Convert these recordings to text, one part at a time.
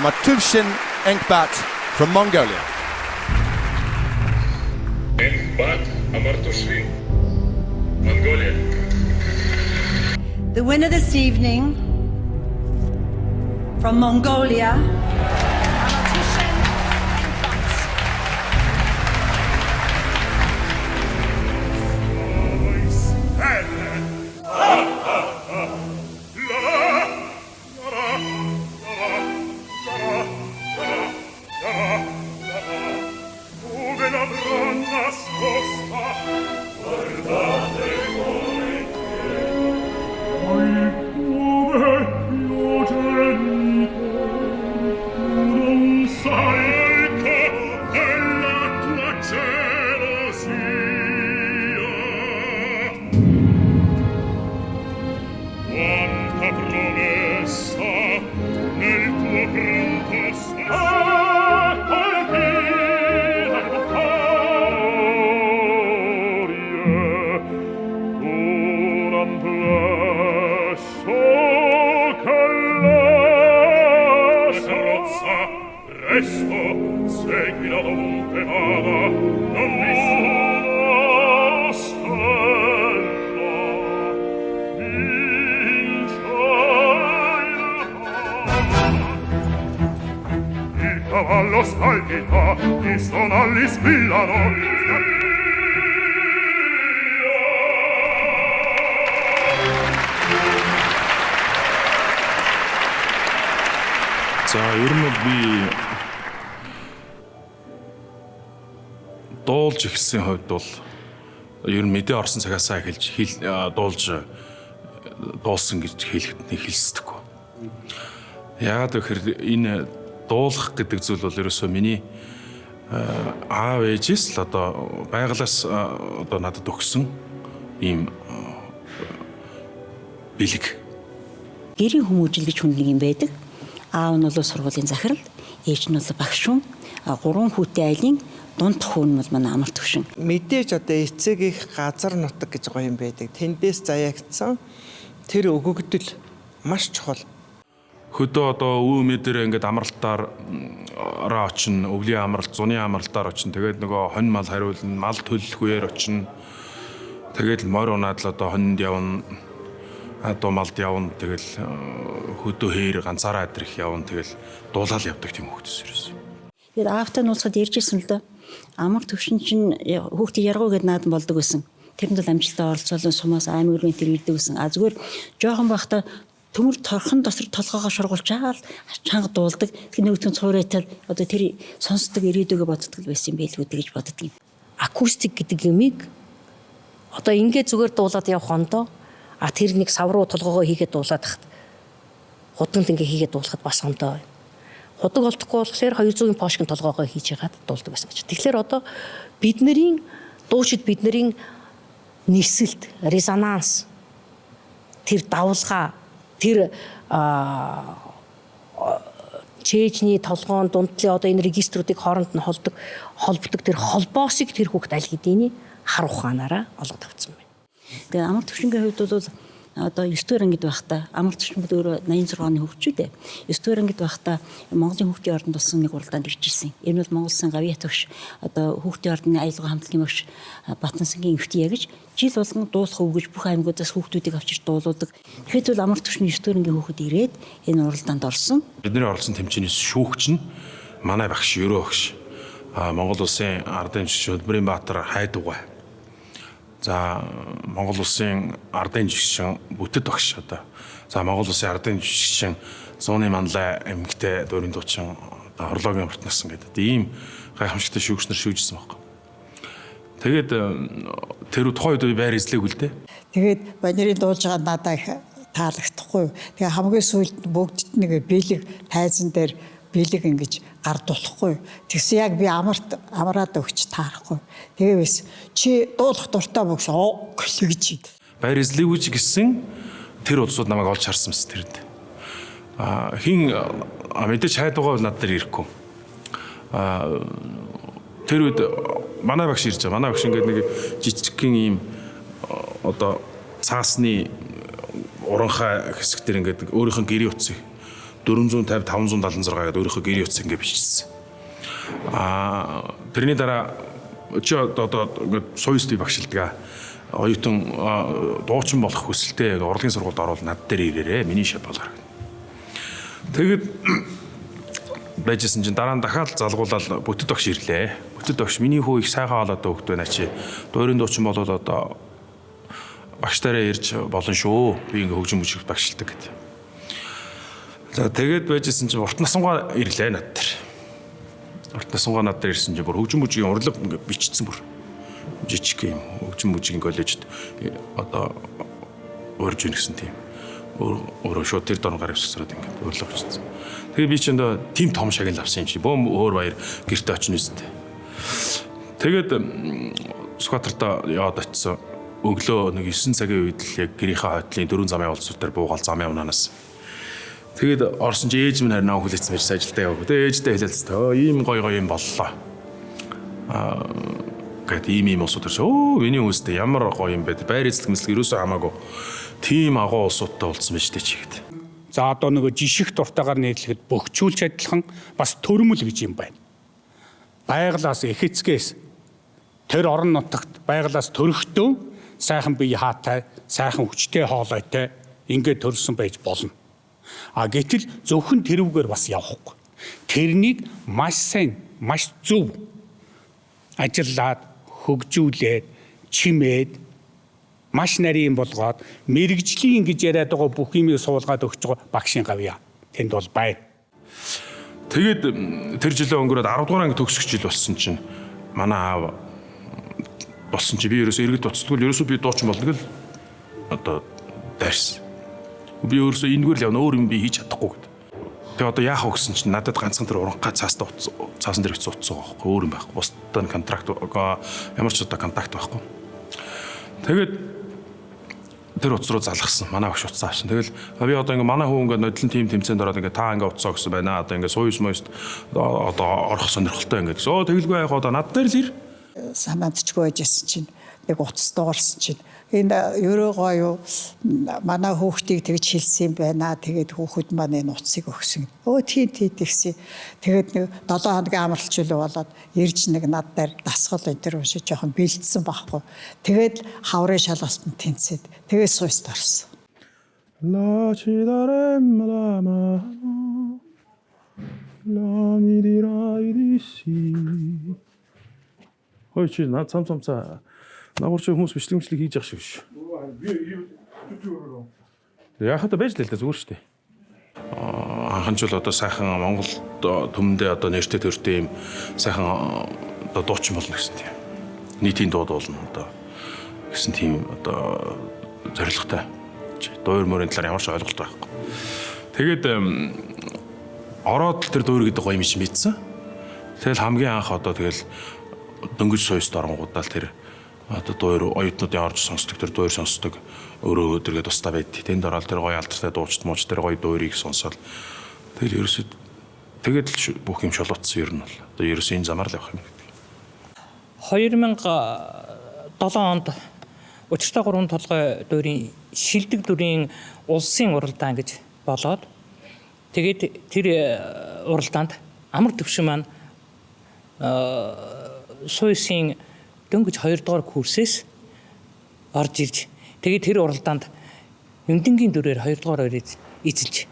Amartuvshin Enkbat from Mongolia. Enkbat Amartuvshin, Mongolia. The winner this evening from Mongolia, Amartuvshin Enkbat. Cavallo saltita, i sonalli squillano. За, ер нь би дуулж эхэлсэн хувьд бол ер нь мэдээ орсон цагаасаа эхэлж дуулж дуулсан гэж хэлэхэд хэлсдэггүй. Яагаад гэхээр энэ дуулах гэдэг зүйл бол ерөөсөө миний аав ээжээс л одоо байгалаас одоо надад өгсөн ийм бэлэг. Гэрийн хүмүүжил гэж хүн нэг юм байдаг. Аав нь бол сургуулийн захирал, ээж нь бол багш хүн. 3 хүүтэй айлын дунд хүү нь бол манай Амартувшин. Мэдээж одоо эцэг их газар нутаг гэж гоё юм байдаг. Тэндээс заягдсан тэр өгөгдөл маш чухал. Хөдөө одоо өвөө мэдэр ингээд амралтаар очино, өвлийн амралт, зуны амралтаар очино. Тэгээд нөгөө хонь мал хариулна, мал төлөх үеэр очино. Тэгээд морь унаад л одоо хонд явна, адуу малд явна. Тэгэл хөдөө хээр ганцаараа адрих явна. Тэгэл дуулаад явдаг тийм хөвгдөс ерөөс. Тэгээд аавтай нууцад ярьжсэн л доо. Амартувшин чинь хүүхдээ яргуу гэд наадан болдог байсан. Тэрэнд бол амжилтаа оролцоолон сумаас аймагын тэр ирдэг гэсэн. Зүгээр жоохон байхдаа төмөр торхон тосор толгоогоо шургуулж байгаа л чанга дуулдаг. Тэр нөгөөтгөн цуурайтал одоо тэр сонсдог ирээдүгөө боддог байсан юм байлгүй гэж боддог юм. Акустик гэдэг юмыг одоо ингээд зүгээр дуулаад явах хондоо тэр нэг сав руу толгоогоо хийгээд дуулаад тахт худганд ингээ хийгээд дуулахад бас хондоо байна. Худаг олдохгүй болохоор 200-ийн пошкин толгоогоо хийж ягаад дуулдаг байсан гэж. Тэгэхээр одоо бидний дуучид бидний нисэлт, резонанс тэр давлгаа тэр чэжний толгоон дундлын одоо энэ региструудыг хооронд нь холбдог тэр холбоосыг тэр хүүхд аль хэдийн хар ухаанаараа олгож авсан байна. Тэгээ Амартувшингийн хувьд бол одоо 9 дугаар ангид байхдаа Амартувшин өөрөө 86 оны хүүхд дээ. 9 дугаар ангид байхдаа Монголын хүүхдийн ордонд болсон нэг уралдаанд ирж ирсэн. Энэ бол Монгол Улсын гавьяа төгш одоо хүүхдийн ордны аялал хамтлагийн багш Батнасангийн эмэгтэй ягж жил болгон дуулах өвгөж бүх аймагуудаас хүүхдүүдийг авчирч дуулуулдаг. Тэгэхээр бол Амартувшин 9 дугаар ангийн хүүхэд ирээд энэ уралдаанд орсон. Бидний оролцсон тэмцээнээс шүүгч нь манай багш Ерөө багш. Монгол Улсын ардын жишээ Хөдбөрийн Баатар Хайдугай. За Монгол Улсын ардын жишээ Бүтэд багш одоо. За Монгол Улсын ардын жишээ Зууны Манлай эмэгтэй дуурин дуучин Хорлоогийн Бартнасан гэдэг ийм гайхамшигтай шүүгч нар шүүжсэн байхгүй. Тэгээд тэр тухайн үед байр эзлээг үлдээ. Тэгээд банерын дуулж байгаа надад их таалагдахгүй. Тэгээ хамгийн сүүлд бүгдд нэг бэлэг тайзан дээр бэлэг ингэж гардуулахгүй. Тэгсэн яг би амраад өгч таарахгүй. Тэгээ биш чи дуулах дуртай бөгш гэж. Байр эзлээгүүч гэсэн тэр улсууд намайг олж харсан мэт тэрэнд. Хин мэдээж хайдугаа над дээр ирэхгүй. Тэр үед манай багш ирж байгаа. Манай багш ингээд нэг жижигхэн ийм одоо цаасны уранхай хэсэг дээр ингээд өөрийнх нь гэрийн утсыг 450 576 гэдэг өөрийнхөө гэр утас ингэ бичсэн. Тэрний дараа чи одоо ингээд суйсти багшилдаг. Оюутан дуучин болох хүсэлтэй урлагийн сургуульд орвол над дээр ирээрээ миний шапалгаар. Тэгэд байжсэн чинь дараа нь дахиад залгуулаад бүтэд багш ирлээ. Бүтэд багш миний хүү их сайхан болоод өгд байна чи. Дуурийн дуучин болоод одоо багштайраа ирж болно шүү. Би ингээ хөгжим мөчөд багшилдаг гэдэг. За тэгээд байжсэн чинь урт насангаа ирлээ над дээр. Урт насангаа над дээр ирсэн чинь бүр хөгжим мөчийн урлаг ингээ бичсэн бүр. Жижиг юм хөгжим мөчийн коллежид одоо урьж ийн гэсэн тийм. Өөрөө шууд тэр дорнгаар явсараад ингээ урлаг бичсэн. Тэгээ би ч энэ тим том шагнал авсан юм чи. Бөөм өөр баяр гэрте очно үстэй. Тэгээд Сүхбаатарт яваад очисон. Өглөө нэг 9 цагийн үед л яг гэрийнхээ хойтлын 4 замын улсууд дээр буугаал замын унаанаас. Тэгээд орсон чи ээж минь харин хүлээсэн байж ажилдаа яваг. Тэгээд ээжтэй хэлэлцтэй. Ийм гоё юм боллоо. Гэт ийм улсууд төрш. Миний үстэй ямар гоё юм бэ? Байр эзлэх мэдлэг ерөөсөө хамаагүй. Тим агуу улсуудтай уулзсан байж тээ чи гэд. За одоо нөгөө жиших дуртайгаар нийлэхэд бөхчүүлж адилхан бас төрөмөл гэж юм байна. Байгалаас эхэцгээс тэр орон нутагт байгалаас төрөхдөө сайхан бие хаатай, сайхан хүчтэй хоолойтой ингээд төрсөн байж болно. Гэтэл зөвхөн тэрүүгээр бас явахгүй. Тэрнийг маш сайн, маш зөв ажиллаад, хөгжүүлээд, чимээд маш нарийн болгоод мэрэгжлийн гэж яриад байгаа бүх юмыг суулгаад өгч байгаа багшийн гавьяа тэнд бол байна. Тэгээд тэр жилээ өнгөрөөд 10 дугаар анги төгсөх жил болсон чинь манай аав болсон чи би ерөөсөө иргэд туцтгал ерөөсөө би дуучин болдог л одоо дайрсан. Би ерөөсөө энэгээр л явна өөр юм би хийж чадахгүй гэд. Тэгээ одоо яах вэ гэсэн чинь надад ганцхан тэр уранхай цаасан дээр хэвчээ утсан байгаа байхгүй өөр юм байхгүй. Бусдад контракт ямар ч одоо контакт байхгүй. Тэгээд тэр утас руу залгасан. Манай багш утас авсан. Тэгэл би одоо ингээ манай хүү ингээ нодлон тим тэмцээнд ороод ингээ та ингээ утсаа гэсэн байна. Одоо ингээ сууйс моёст одоо орох сонирхолтой ингээ гэсэн. Тэгэлгүй яах одоо над дээр л ир. Санаандчгүй байжсэн чинь нэг утас дуугарсан чинь энэ ерөөгөө юу манай хүүхдийг тэгж хэлсэн байна. Тэгээд хүүхэд маань энэ утсыг өгсөн. Тийм тэгсэн. Тэгээд нэг 7 хоногийн амралтчлал болоод ирж нэг над дээр дасгал энэ төр уншиж жоохон бэлдсэн байхгүй. Тэгээд хаврын шалгалтанд тэнцээд тэгээд суйст орсон. La cidaremma la mi dirai di sì. Хой чи над цамцаа нагуурч хүмүүс бичлэгмчлэг хийж явах шиг биш. Яхата байж л зүгээр шүү дээ. Анхан жил одоо сайхан Монголд төмөндөө одоо нэртэй төртэй юм сайхан одоо дуучин болно гэсэн тийм. Нийтийн дууд болно одоо гэсэн тийм одоо зорилготой. Дуур мөрийн талаар ямар ч ойлголт байхгүй. Тэгээд ороод тэр дуур гэдэг гоё юм чи мэдсэн. Тэгэл хамгийн анх одоо тэгэл дөнгөж суйст оронгуудаа тэр одоо дуур оюутнуудын орж сонсдог тэр дуур сонсдог өөрөө өдөргээд тусдаа байд. Тэнд ороод тэр гоё алдартай дуучид мууч тэр гоё дуурийг сонсоод тэгэл ерөөсөд тэгээд л бүх юм шолоотсон ер нь бол одоо ерөөсөө энэ замаар л явах юм. 2007 онд Учиртай 3 толгой дуурийн шилдэг дүрийн улсын уралдаан гэж болоод тэгээд тэр уралдаанд амар төвшин маань суйсын дөнгөж 2 дугаар курсээс орж ирж тэгээд тэр уралдаанд Юмдингийн дүрээр 2 дугаар өрөөд эзэлж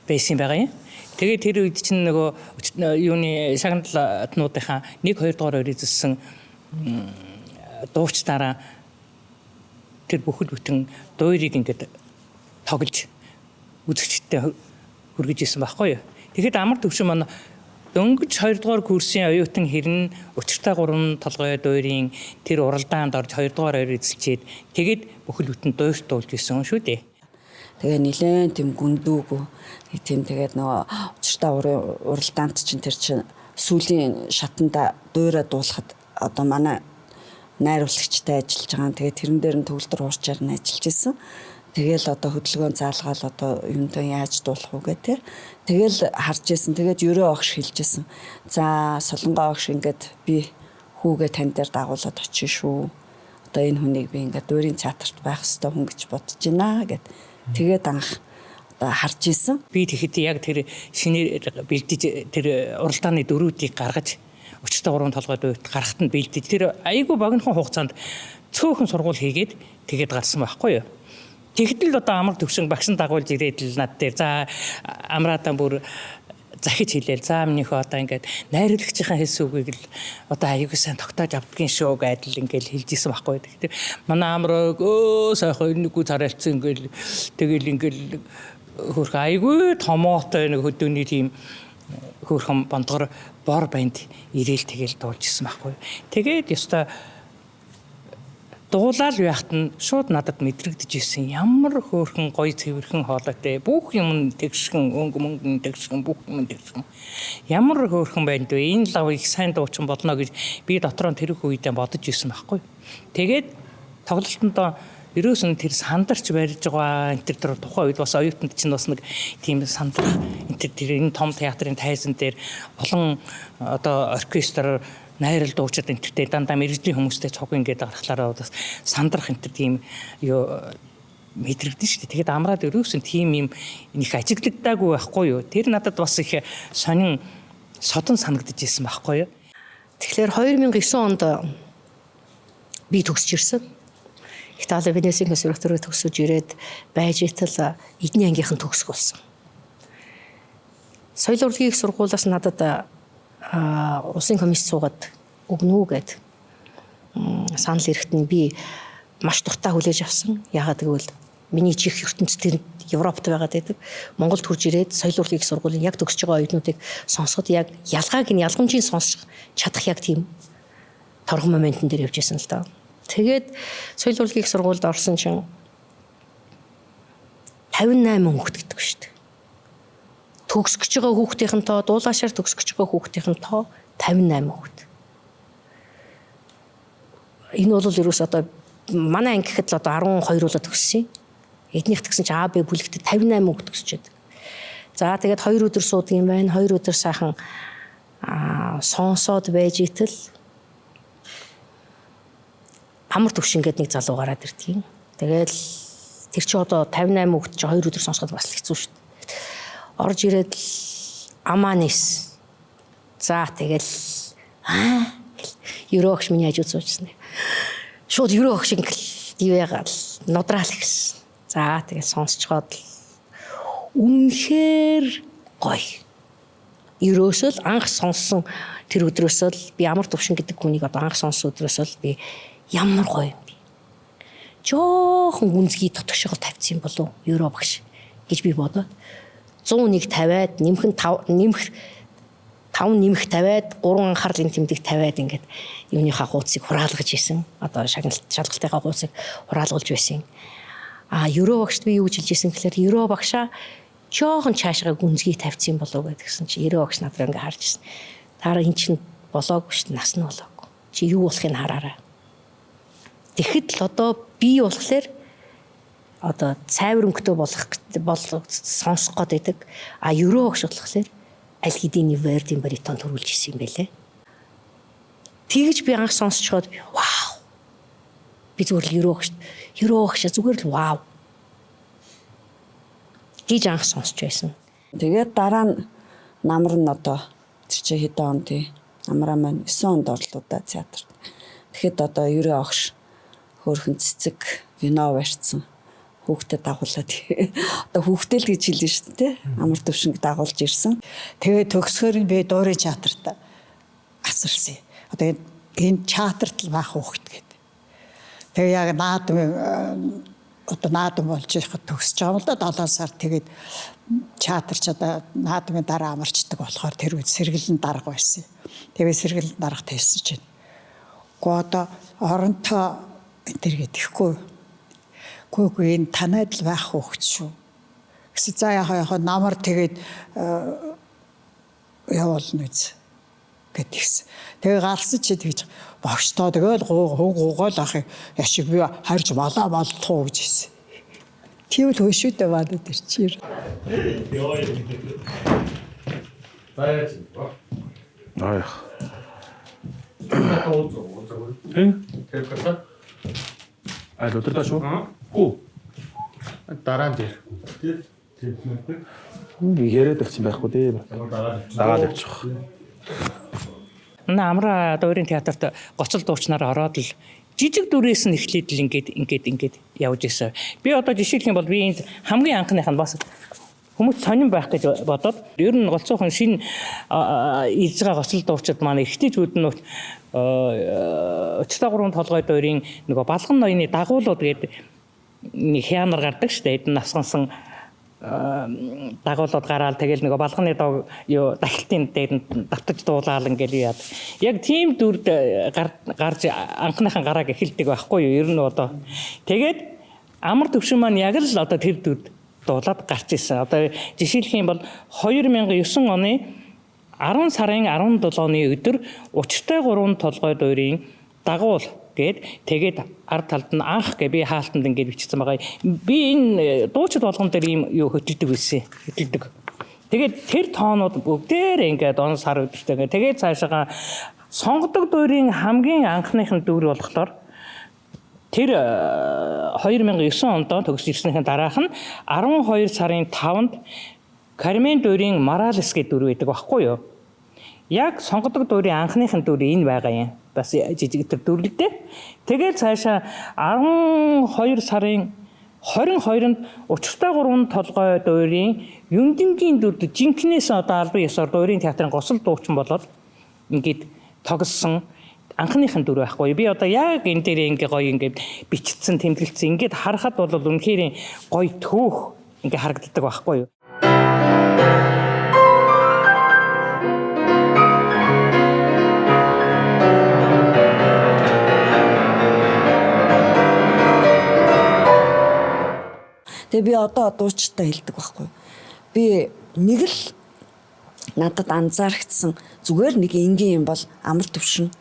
байсан байгаа юм. Тэгээд тэр үед чинь нөгөө юуны шагналтнуудынхаа 1-2 дугаар өрөө эзэлсэн дуучдаараа тэр бүхэл бүтэн дуурийг ингээд тоглож үзэгчтэй хүргэж исэн байхгүй юу. Тэгэхэд амар төвшин маань дөнгөж 2 дугаар курсын оюутан хэрн Учиртай 3 толгой дуурийн тэр уралдаанд орж 2 дугаар ойр эзэлчээд тэгээд бүхэл бүтэн дуурт дуулж исэн шүү дээ. Тэгээ нилээн тийм гүндүүг тийм тэгээд нөгөө Учиртай уралдаанд чинь тэр чинь сүүлийн шатанда дуурайа дуулахад одоо манай найруулагчтай ажиллаж байгаа. Тэгээд тэрэн дээр нь төгөлдөр уурчаар нь ажиллаж исэн. Тэгэл одоо хөдөлгөөн заалгаал одоо юмтай яаж дуулах уу гэх тэгэл харж исэн. Тэгээд ерөө огш хэлжсэн. За солонгоо огш ингээд би хүүгээ тань дээр дагуулад очив шүү. Одоо энэ хүнийг би ингээд дуурийн театрт байх ёстой хүн гэж бодож байна гэд. Тэгээд анх одоо харж исэн. Би тэгэхэд яг тэр шинээр бэлдэж тэр уралдааны дөрүүдийг гаргаж өчтөр 3 толгойд үйт гарахт нь бэлдэж тэр айгүй богинохон хугацаанд цөөхөн сургууль хийгээд тэгээд гарсан байхгүй юу. Тэгэхэд л одоо амар төвшин багш нь дагуулж ирээд л над дээр за амраадаа бүр захиж хэлээл за минийхөө одоо ингээд найруулагчийн хэлсэн үгийг л одоо аюул сайн тогтоож авдгийн шүү гэдэл ингээд хэлж исэн байхгүй. Тэгэхээр манай амраг сайхан нэггүй царайлцсан ингээд тэгэл ингээд хөрх аюул томоотой нэг хөдөөний тийм хөрхөн бондгор бор банд ирээл тэгэл дуулж исэн байхгүй. Тэгээд ёстой дуулаад байхад нь шууд надад мэдрэгдэж ирсэн ямар хөөрхөн гоё цэвэрхэн хоолойтой бүх юм тэгшгэн өнгө тэгшгэн бүх юм тэгшгэн ямар хөөрхөн байна вэ энэ лав их сайн дуучин болно гэж би дотроо тэрх үедээ бодож ирсэн байхгүй. Тэгээд тоглолтондоо ерөөсөн тэр сандарч барьж байгаа энэ тэр тухайн үед бас оюутанд чинь бас нэг тийм сандрах энэ тэр энэ том театрын тайзан дээр олон одоо оркестр найрал дуучид энтертэй дандаа мэрэгжлийн хүмүүстэй цог ингээд гарахлаараа бас сандрах энтер тийм юу мэдрэгдэн шүү дээ. Тэгээд амраад өрөөсөн тийм юм их ажиглагдаагүй байхгүй юу. Тэр надад бас их сонин содон санагдаж ирсэн байхгүй юу. Тэгэхээр 2009 онд би төгсөж ирсэн. Итали Венесийн консерваторид төгсөж ирээд байж итэл эдний ангийнхан төгсөх болсон. Соёл урлагийн их сургуулиас надад улсын комисс суугаад өгнө үү гэд санал ирэхэд нь би маш дуртай хүлээж авсан. Яагаад гэвэл миний чих ертөнцийн Европт байгаад байдаг. Монголд хурж ирээд соёл урлагийн их сургуулийн яг төгсөж байгаа оюутнуудыг сонсоход яг ялгааг нь ялгамжийн сонсох чадах яг тийм торгон моментн дээр явж байсан л да. Тэгээд соёл урлагийн их сургуульд орсон чинь 58 хүүхэд гэдэг шүү дээ. Төгсгөж байгаа хүүхдийн тоо дуулаашаар төгсгөж байгаа хүүхдийн тоо 58 хүүхэд. Энэ бол ерөөс одоо манай анги гэхэд л одоо 12 болоод төгссөн. Эднийх тэгсэн чинь АБ бүлэгт 58 хүүхэд төгсөж байдаг. За тэгээд 2 өдөр суудаг юм байна. 2 өдөр сайхан сонсоод байж итэл амар төвшин гэдэг нэг залуу гараад ирдэг юм. Тэгэл тэр чи одоо 58 хүүхэд чи 2 өдөр сонсоход бас хэцүү шүү дээ. Орж ирээд аманис. За тэгэл ерөө огш миний хажууд суужсэн. Шууд ерөө огш ингээл дивэгаал нодраал гэсэн. За тэгэл сонсцоход үнэхээр гоё. Ерөөсөө анх сонссон тэр өдрөөсөө л би амар төвшин гэдэг хүнийг одоо анх сонссон өдрөөсөө л би ямар гоё юм бэ. Жоохон гүнзгий дотгошгол тавьсан болов ерөө багш гэж би бодоод 101 тавиад нэмэх 5 нэмэх 50-аад 3 анхаарлын тэмдэг тавиад ингээд юуныхаа хуудсыг хураалгаж исэн. Одоо шалгалтынхаа хуудсыг хураалгуулж байсан. Ерөө багшд би юу гэж хэлж исэн гэхээр ерөө багшаа жоохон цаашгаа гүнзгий тавьсан болов гэдгсэн чи ерөө багш надад ингээд харж исэн. Дараа эн чинь болоогүй шүү дээ, нас нь болоогүй. Чи юу болохыг хараарай. Тэгэхэд л одоо би болохоор одоо цайвар өнгөтэй болох сонсох гээд байдаг. Ерөө багш болохоор аль хэдийн вердийн баритон төрүүлж ирсэн юм байлээ. Тэгж би анх сонсчоод вау. Би зүгээр л ерөө багш зүгээр л вау. Гэж анх сонсч байсан. Тэгээд дараа нь намар нь одоо тэр чи хэдэн он тий. Намраа маань 9 онд орлоо да театрт. Тэгэхэд одоо ерөө багш хөөрхөн цэцэг вино барьсан. Хүүхдэд дагуулад одоо хүүхдэл гэж хэлнэ шүү дээ. Амар төвшинг дагуулж ирсэн. Тэгээд төгсгөр нь би дуурай театрт асарсан. Одоо энэ театрт л байх хүүхэд гэдэг. Тэгээ яг наадам болж байхад төгсөж байгаа юм л да 7 сар тэгээд театрч одоо наадмын дараа амарчдаг болохоор тэр үед сэргэлэн дарга байсан. Тэгээд сэргэлэн дарга тавьсан чинь. Гоо одоо оронтой энэ гэдэхгүй. Гүйгүй энэ танайд л байх хүүхэд шүү. Гэсэн за яхаа намар тэгээд явуулна үз гэдгийгс. Тэгээ гарсан чи тэгж багштаа тэгэл гуугаал ах яшиг би харж малаа болтох гэж хэлсэн. Тийм л хөөшөөдөө бадад ирчээр. Аях. Өдөр тааш уу? Гүү. Дараа нь дээр. Яриад их юм байхгүй дээ. Дагаад явчих. Амра дуурийн театрт гоцол дуучнаар ороод л жижиг дүрээс нь эхлээд л ингээд явж ирсэн. Би одоо жишээлх юм бол би энд хамгийн анхных нь бас хүмүүс сонирн байх гэж бодоод ер нь голцоохон шинэ илж байгаа гоцол дуучид маань эргэжүүд нь өчтөр гурван толгой дуурийн нөгөө балган ноёны дагуулууд гэдэг нэг хянар гардаг шүү дээ. Эдэн насгансан дагуулууд гараал тэгэл нөгөө балганы дог юу дахилтын дээр давтаж дуулаал ингээл яад. Яг тийм дүрд гарч анхныхан гарааг эхэлдэг байхгүй юу? Ер нь одоо тэгээд амар төвшин маань яг л одоо тэр дүрд дуулаад гарч ирсэн. Одоо жишээлх юм бол 2009 оны 10 сарын 17-ны өдөр учиртай 3 толгой дуурийн дагуул тэгээд ард талд нь анх гэ би хаалтанд ингээд бичсэн байгаа. Би энэ дуучид болгон дээр ийм юу хөтөлдөг байсан. Хөтөлдөг. Тэгээд тэр тоонууд бүгдээр ингээд он сар өдөртэй ингээд тэгээд цаашаа сонгодог дуурийн хамгийн анхныхын дүр болохоор тэр 2009 онд төгсөж ирснийхэн дараах нь 12 сарын 5-нд Кармен дуурийн Моралес гэдэг дүр байдаг байхгүй юу? Яг сонгодог дуурийн анхныхын дүр энэ байгаа юм. Бас жижиг төр дүрлэгтэй. Тэгээд цаашаа 12 сарын 22-нд учиртай 3 толгой дуурийн Юндингийн дүрд жинкнээс одоо албан ёсоор дуурийн театрын госол дуучин болоод ингээд тогссон анхныхын дүр байхгүй. Би одоо яг энэ дээр ингээ гоё ингээд бичсэн тэмдэглэсэн ингээд харахад бол үнэхээр гоё төөх ингээ харагддаг байхгүй юу? Тэгээ би одоо дуучтай хэлдэг байхгүй. Би нэг л надад анзаарчихсан зүгээр нэг энгийн юм бол амар төвшин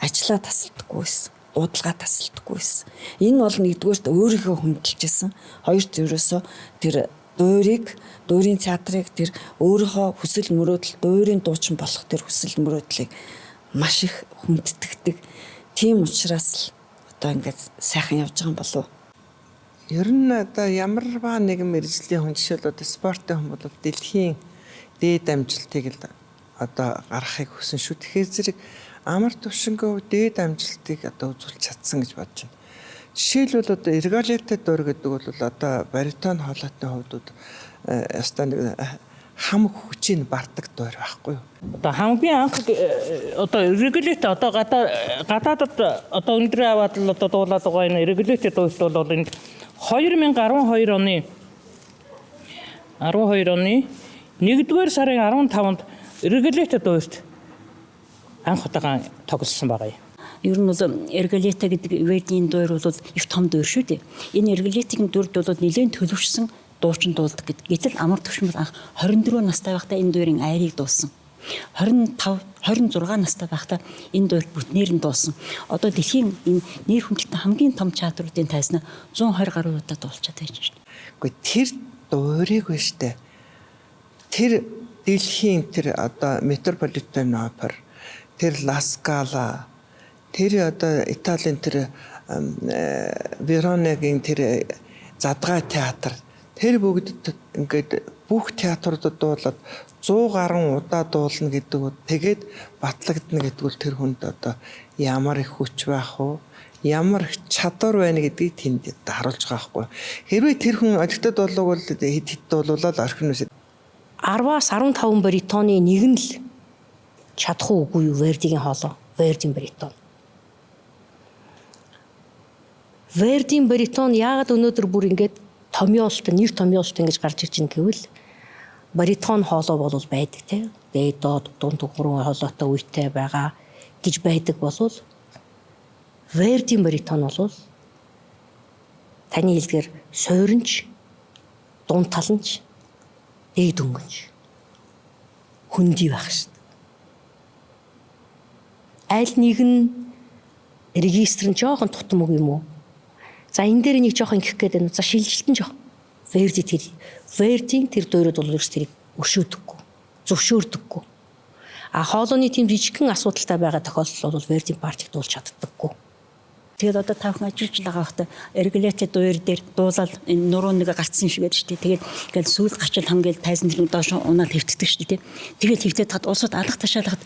ажиллаа тасалдаггүй байсан. Удалгаа тасалдаггүй байсан. Энэ бол нэгдүгээрт өөрийгөө хүндэлжсэн. Хоёрт ерөөсөө тэр дуурийн театрыг тэр өөрийнхөө хүсэл мөрөөдөл дуурийн дуучин болох тэр хүсэл мөрөөдлийг маш их хүндэтгдэг. Тийм учраас л одоо ингээд сайхан явж байгаа юм болов. Ер нь одоо ямар ба нэгэн мэргэжлийн хүн жишээл одоо спортын хүн бол дэлхийн дээд амжилтыг л одоо гаргахыг хүсэн шүү. Тэгэхээр зэрэг амар төвшингүй дээд амжилтыг одоо үзүүлж чадсан гэж бодож байна. Жишээлбэл одоо Иргалетэ дур гэдэг бол одоо баритон хоолойтой хувьд ястаа нэг хам хүчийг барддаг дур байхгүй юу? Одоо хамгийн анх одоо Иргалетэ одоо гадаадд одоо өндөр аваад л одоо дуулаад байгаа энэ Иргалетэ дуурт бол энэ 2012 оны 1-р сарын 15-нд Иргалетэ дуурт анх удаага тоглосон байгаа юм. Ер нь бол Иргалетэ гэдэг Вердийн дур бол их том дур шүү дээ. Энэ Иргалетийн дүрд бол нэлээд төлөвшсөн дуучин дуулдаг гэдэг. Гэтэл амар төвшин бол анх 24 настай байхдаа энэ дуурийн айрыг дуулсан. 26 настай байхдаа энэ дуурь бүтнээр нь дуулсан. Одоо дэлхийн энэ нэр хүндтэй хамгийн том театруудын тайзнаа 120 гаруй удаа дуулчаад байж байна. Гэхдээ тэр дуурийг ба штэ. Тэр дэлхийн тэр одоо Метрополитен опера, тэр Ла Скала, тэр одоо Италийн тэр Веронагийн тэр задгай театр, тэр бүгд ингээд бүх театруудад дуулаад 100 гаруй удаа дуулна гэдэг нь тэгээд батлагдана гэдэг нь тэр хүнд одоо ямар их хүч байх вэ? Ямар их чадвар байна гэдгийг тэнд харуулж байгаа байхгүй. Хэрвээ тэр хүн олигтод болов бол хэд дуулуулаад орхино үсэ. 10-аас 15 баритоны нэг нь л чадах уугүй юу Вердигийн хоолой. Вердийн баритон. Вердийн баритон яагаад өнөөдөр бүр ингээд томьёолт, нэр томьёолт ингэж гарч иж ин гэвэл баритон хоолой бол байдаг тийм. Дээд доод дунд гурван хоолойтой үйтэй байгаа гэж байдаг болвол Вердийн баритон бол таны хэлдгээр сууринч, дунд таланч, дээд өнгөнч хүндий байх шин. Аль нэг нь регистр нь жоохон тутам үг юм уу? За энэ дээр нэг жоохон ингэх гээд байна. За шилжилтэн жоох. Вердийн тэр дуурайд бол ерөөс тэрийг өшөөдөггүй. Зөвшөөрдөггүй. А хоолойны тийм жижигхэн асуудалтай байгаа тохиолдол бол Вердийн партиг дуулж чаддаггүй. Тэгээд одоо та бүхэн ажиллаж байгаа хата регуляци дуур дээр дуулаад энэ нуруу нэг гарцсан шиг байдаг шүү дээ. Тэгээд ингээл сүүл гачил хамгаал тайзан дээр доош унаад хэвтдэг шүү дээ. Тэгээд хэвтээд хад улсууд алга ташаалахад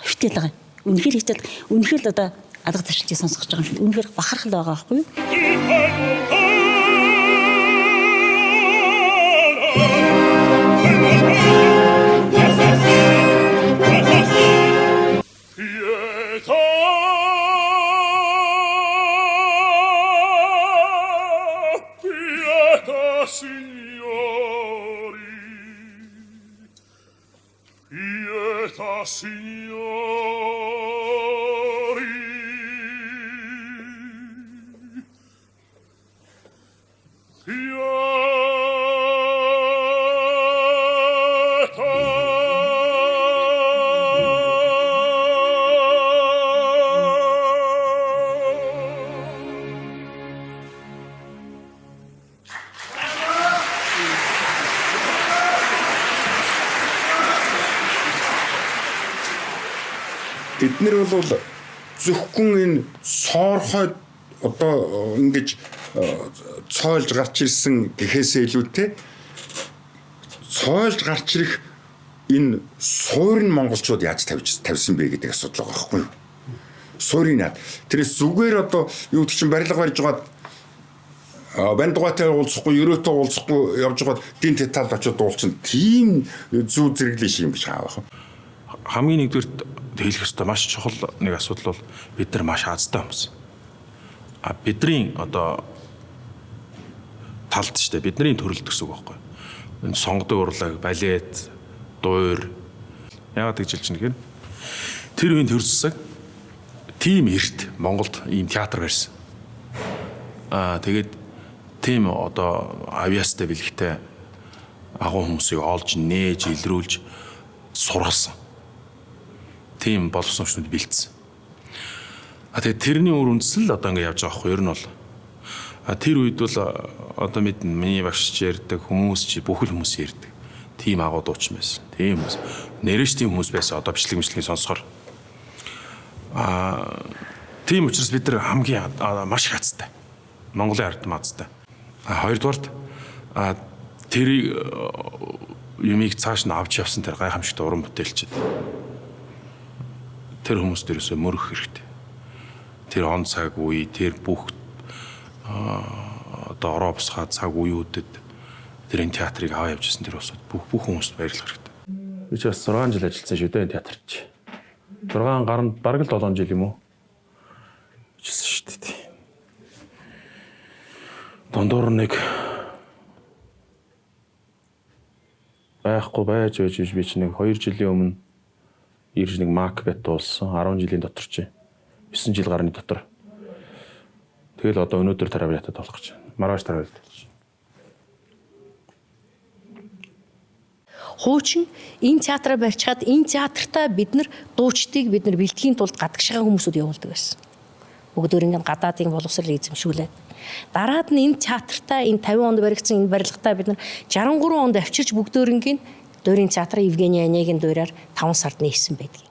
хэвтээд байгаа. Үнэхээр хэвтээд үнэхээр л одоо алга ташаалчийг сонсгож байгаа юм шиг үнэхээр бахархал байгаа байхгүй юу? Эднэр бол зөвхөн энэ соорхойд одоо ингэж цойлж гарч ирсэн гэхээсээ илүүтэй цойлж гарч ирэх энэ суурь нь монголчууд яаж тавьсан бэ гэдэг асуудал байгаа байхгүй юу? Суурийг наад. Тэрээс зүгээр одоо юу гэдэг чинь барилга барьж байгаад бандгаатай уулзахгүй, ерөөтэй уулзахгүй явж байгаад дин деталд очиод уулчин тийм зүү зэрэглэн шиг юм биш хаах. Хамгийн нэгдүгээр хэлэх ёстой маш чухал нэг асуудал бол бид нар маш азтай хүмүүс. Бидний одоо талд ч бидний төрөлд гэсэн үг байхгүй. Энэ сонгодог урлаг, балет, дуур яагаад гэж хэлж байна гэхээр тэр үеийн төр засаг тийм эрт Монголд ийм театр барьсан. Тэгээд тийм одоо авиастай бэлэгтэй агуу хүмүүсийг олж нээж илрүүлж сургалсан. Тийм боловсролчнууд бэлдсэн. Тэгээд тэрний үр үндэс л одоо ингэ явж байгаа хгүй ер нь бол. Тэр үед бол одоо миний багш ярьдаг хүмүүс чи бүхэл хүмүүс ярьдаг. Тийм агуу дуучин байсан. Тийм хүмүүс. Нэрэж тийм хүмүүс байсан одоо бичлэг сонсохоор. Тийм учраас бид нар хамгийн маш их хацтай. Монголын ард мазтай. Хоёрдугаарт тэрийг юмыг цааш нь авч явсан тэр гайхамшигт уран бүтээлчд. Тэр хүмүүс дээрээс мөрөх хэрэгтэй. Тэр он цаг үе, тэр бүх одоо ороо босгоо цаг үеүүдэд тэр энэ театрыг аваа явжсэн тэр усуд бүх хүмүүст баярлах хэрэгтэй. Би ч бас 6 жил ажилласан шүү дээ театрч. 6 гаруй бараг л 7 жил юм уу? Ажилласан шүү дээ. Дондор нэг байхгүй байж би ч нэг 2 жилийн өмнө ирж нэг Макбет дуулсан 10 жилийн дотор чи 9 жил гарны дотор. Тэгэл одоо өнөөдөр Таравиатад болох гэж байна. Маргааш Таравиатад. Хуучин энэ театраа барьчихад энэ театртаа бид нар дуучдыг бид нар бэлтгэхийн тулд гадагшаа хүмүүсүүд явуулдаг байсан. Бүгдөө ингэ гадаадын боловсрол эзэмшүүлээд дараад нь энэ театртаа энэ 50 онд баригдсан энэ барилгатаа бид нар 63 онд авчирч бүгдөө Дөрийн театрын Евгений Онегийн дуурайар 5 сард нээсэн байдаг.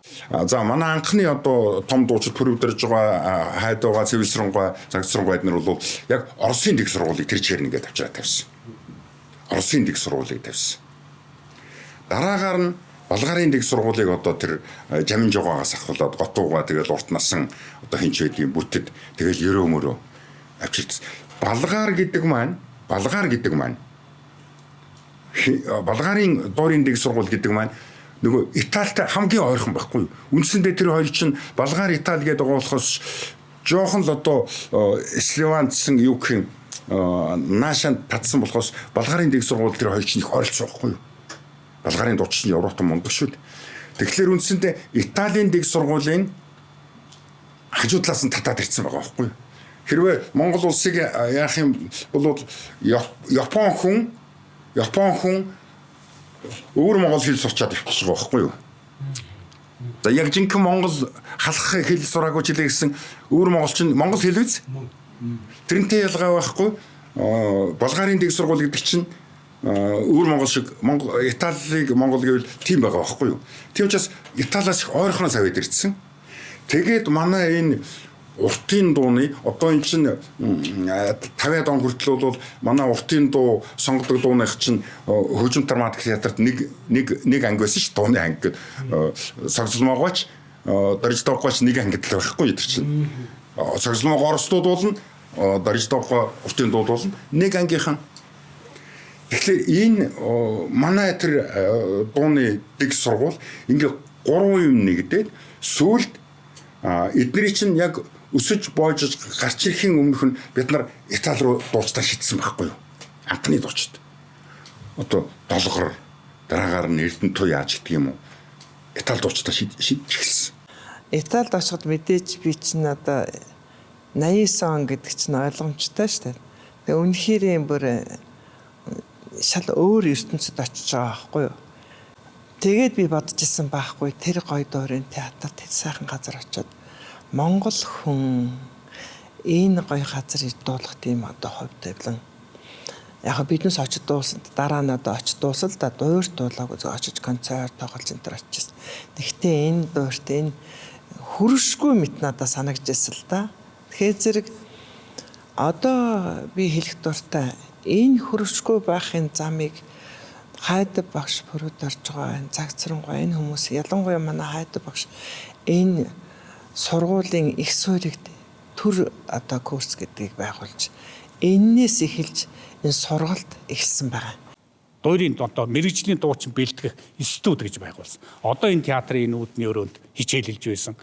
За манай анхны одоо том дуучид төрөвдөрж байгаа хайд байгаа цэвэсрэнгуй, загсрэнгуй эднэр бол яг Оросын дэг сургуулийг тэр чигээр нэгээд авчираа тавьсан. Оросын дэг сургуулийг тавьсан. Дараагаар нь Болгарын дэг сургуулийг одоо тэр жамин жогоогоос ахвалаад готуугаа тэгэл урт насан одоо хинч байдгийн бүтэд тэгэл ерөө мөрөө авчирсан. Болгар гэдэг маань Болгарын дуурийн дэг сургууль гэдэг маань нөгөө Италитай хамгийн ойрхон байхгүй юу? Үндсэндээ тэр хоёр чинь Болгар Итали гэдэг байгаа болохоос жоохон л одоо Сливандсан юу гэх юм наашаанд татсан болохоос Болгарын дэг сургууль тэр хоёр чинь их ойролцоо байхгүй юу? Болгарын дуучин Европт мундаг шүү дээ. Тэгэхээр үндсэндээ Италийн дэг сургуулийн хажуудлаас нь татаад ирсэн байгаа байхгүй юу? Хэрвээ Монгол улсыг яах юм бол Япон хүн өөр монгол хэл сурчаад явчих байгаа байхгүй юу? За яг жинхэнэ монгол халах хэл сураагүй ч илээ гэсэн өөр монголчин монгол хэл үз? Тэрнтэй ялгаа байхгүй. Болгарын дэг сургууль гэдэг чинь өөр монгол шиг Италиг монгол гэвэл тийм байгаа байхгүй юу? Тийм учраас Италиас их ойрхоноос аваад ирсэн. Тэгээд манай энэ уртын дууны одоо эн чинь 50-аад он хүртэл бол манай уртын дуу сонгодог дууных чинь хөгжим драматик театрт нэг анги байсан ш дууны анги гэдэг согсолмоогооч дорждоогооч нэг анги л байхгүй тэр чинь согсолмоогоо оростууд болно дорждоогоо уртын дууд болно нэг ангийнхан. Тэгэхээр энэ манай тэр дууны дэг сургууль ингээ 3 юм нэгдээд сүүлд эдний чинь яг өсөж боожж гарч ирэхин өмнөх нь бид нар Итали руу дуучдаа шийдсэн байхгүй юу? Анхны дуучид. Одоо долгор дараагаар нь Эрдэнэ туу яаж гэдэг юм уу? Итали дуучдаа шийдчихсэн. Италид очоход мэдээж би чинь одоо 89 он гэдэг чинь ойлгомжтой шүү дээ. Тэгээ үнэхээр юм бүр шал өөр ертөнцид очиж байгаа байхгүй юу? Тэгээд би бодож исэн байхгүй тэр гоё дуурын театр тэр сайхан газар очиод Монгол хүн энэ гоё газар дуулах тийм одоо хувь тавилан яг биднээс очиж дуусна дараа нь одоо очиж дуусал да дуурт дуулаагүй зөв очиж концерт тоглож энэ төр очижсэн. Гэхдээ энэ дуурт энэ хүршгүй мэт надад санагдчихсэн л да. Тэгэхээр зэрэг одоо би хэлэх дуртай энэ хүршгүй байхын замыг хайдаг багш бүрүүд орж байгаа энэ загцрангуй энэ хүмүүс ялангуяа манай хайдаг багш энэ сургуулийн их суурьд төр одоо курс гэдгийг байгуулж энээс эхэлж энэ сургалт эхэлсэн байгаа. Дуурийн одоо мэрэгжлийн дуучин бэлтгэх институт гэж байгуулсан. Одоо энэ театрын энэ үүдний өрөөнд хичээлэлж байсан.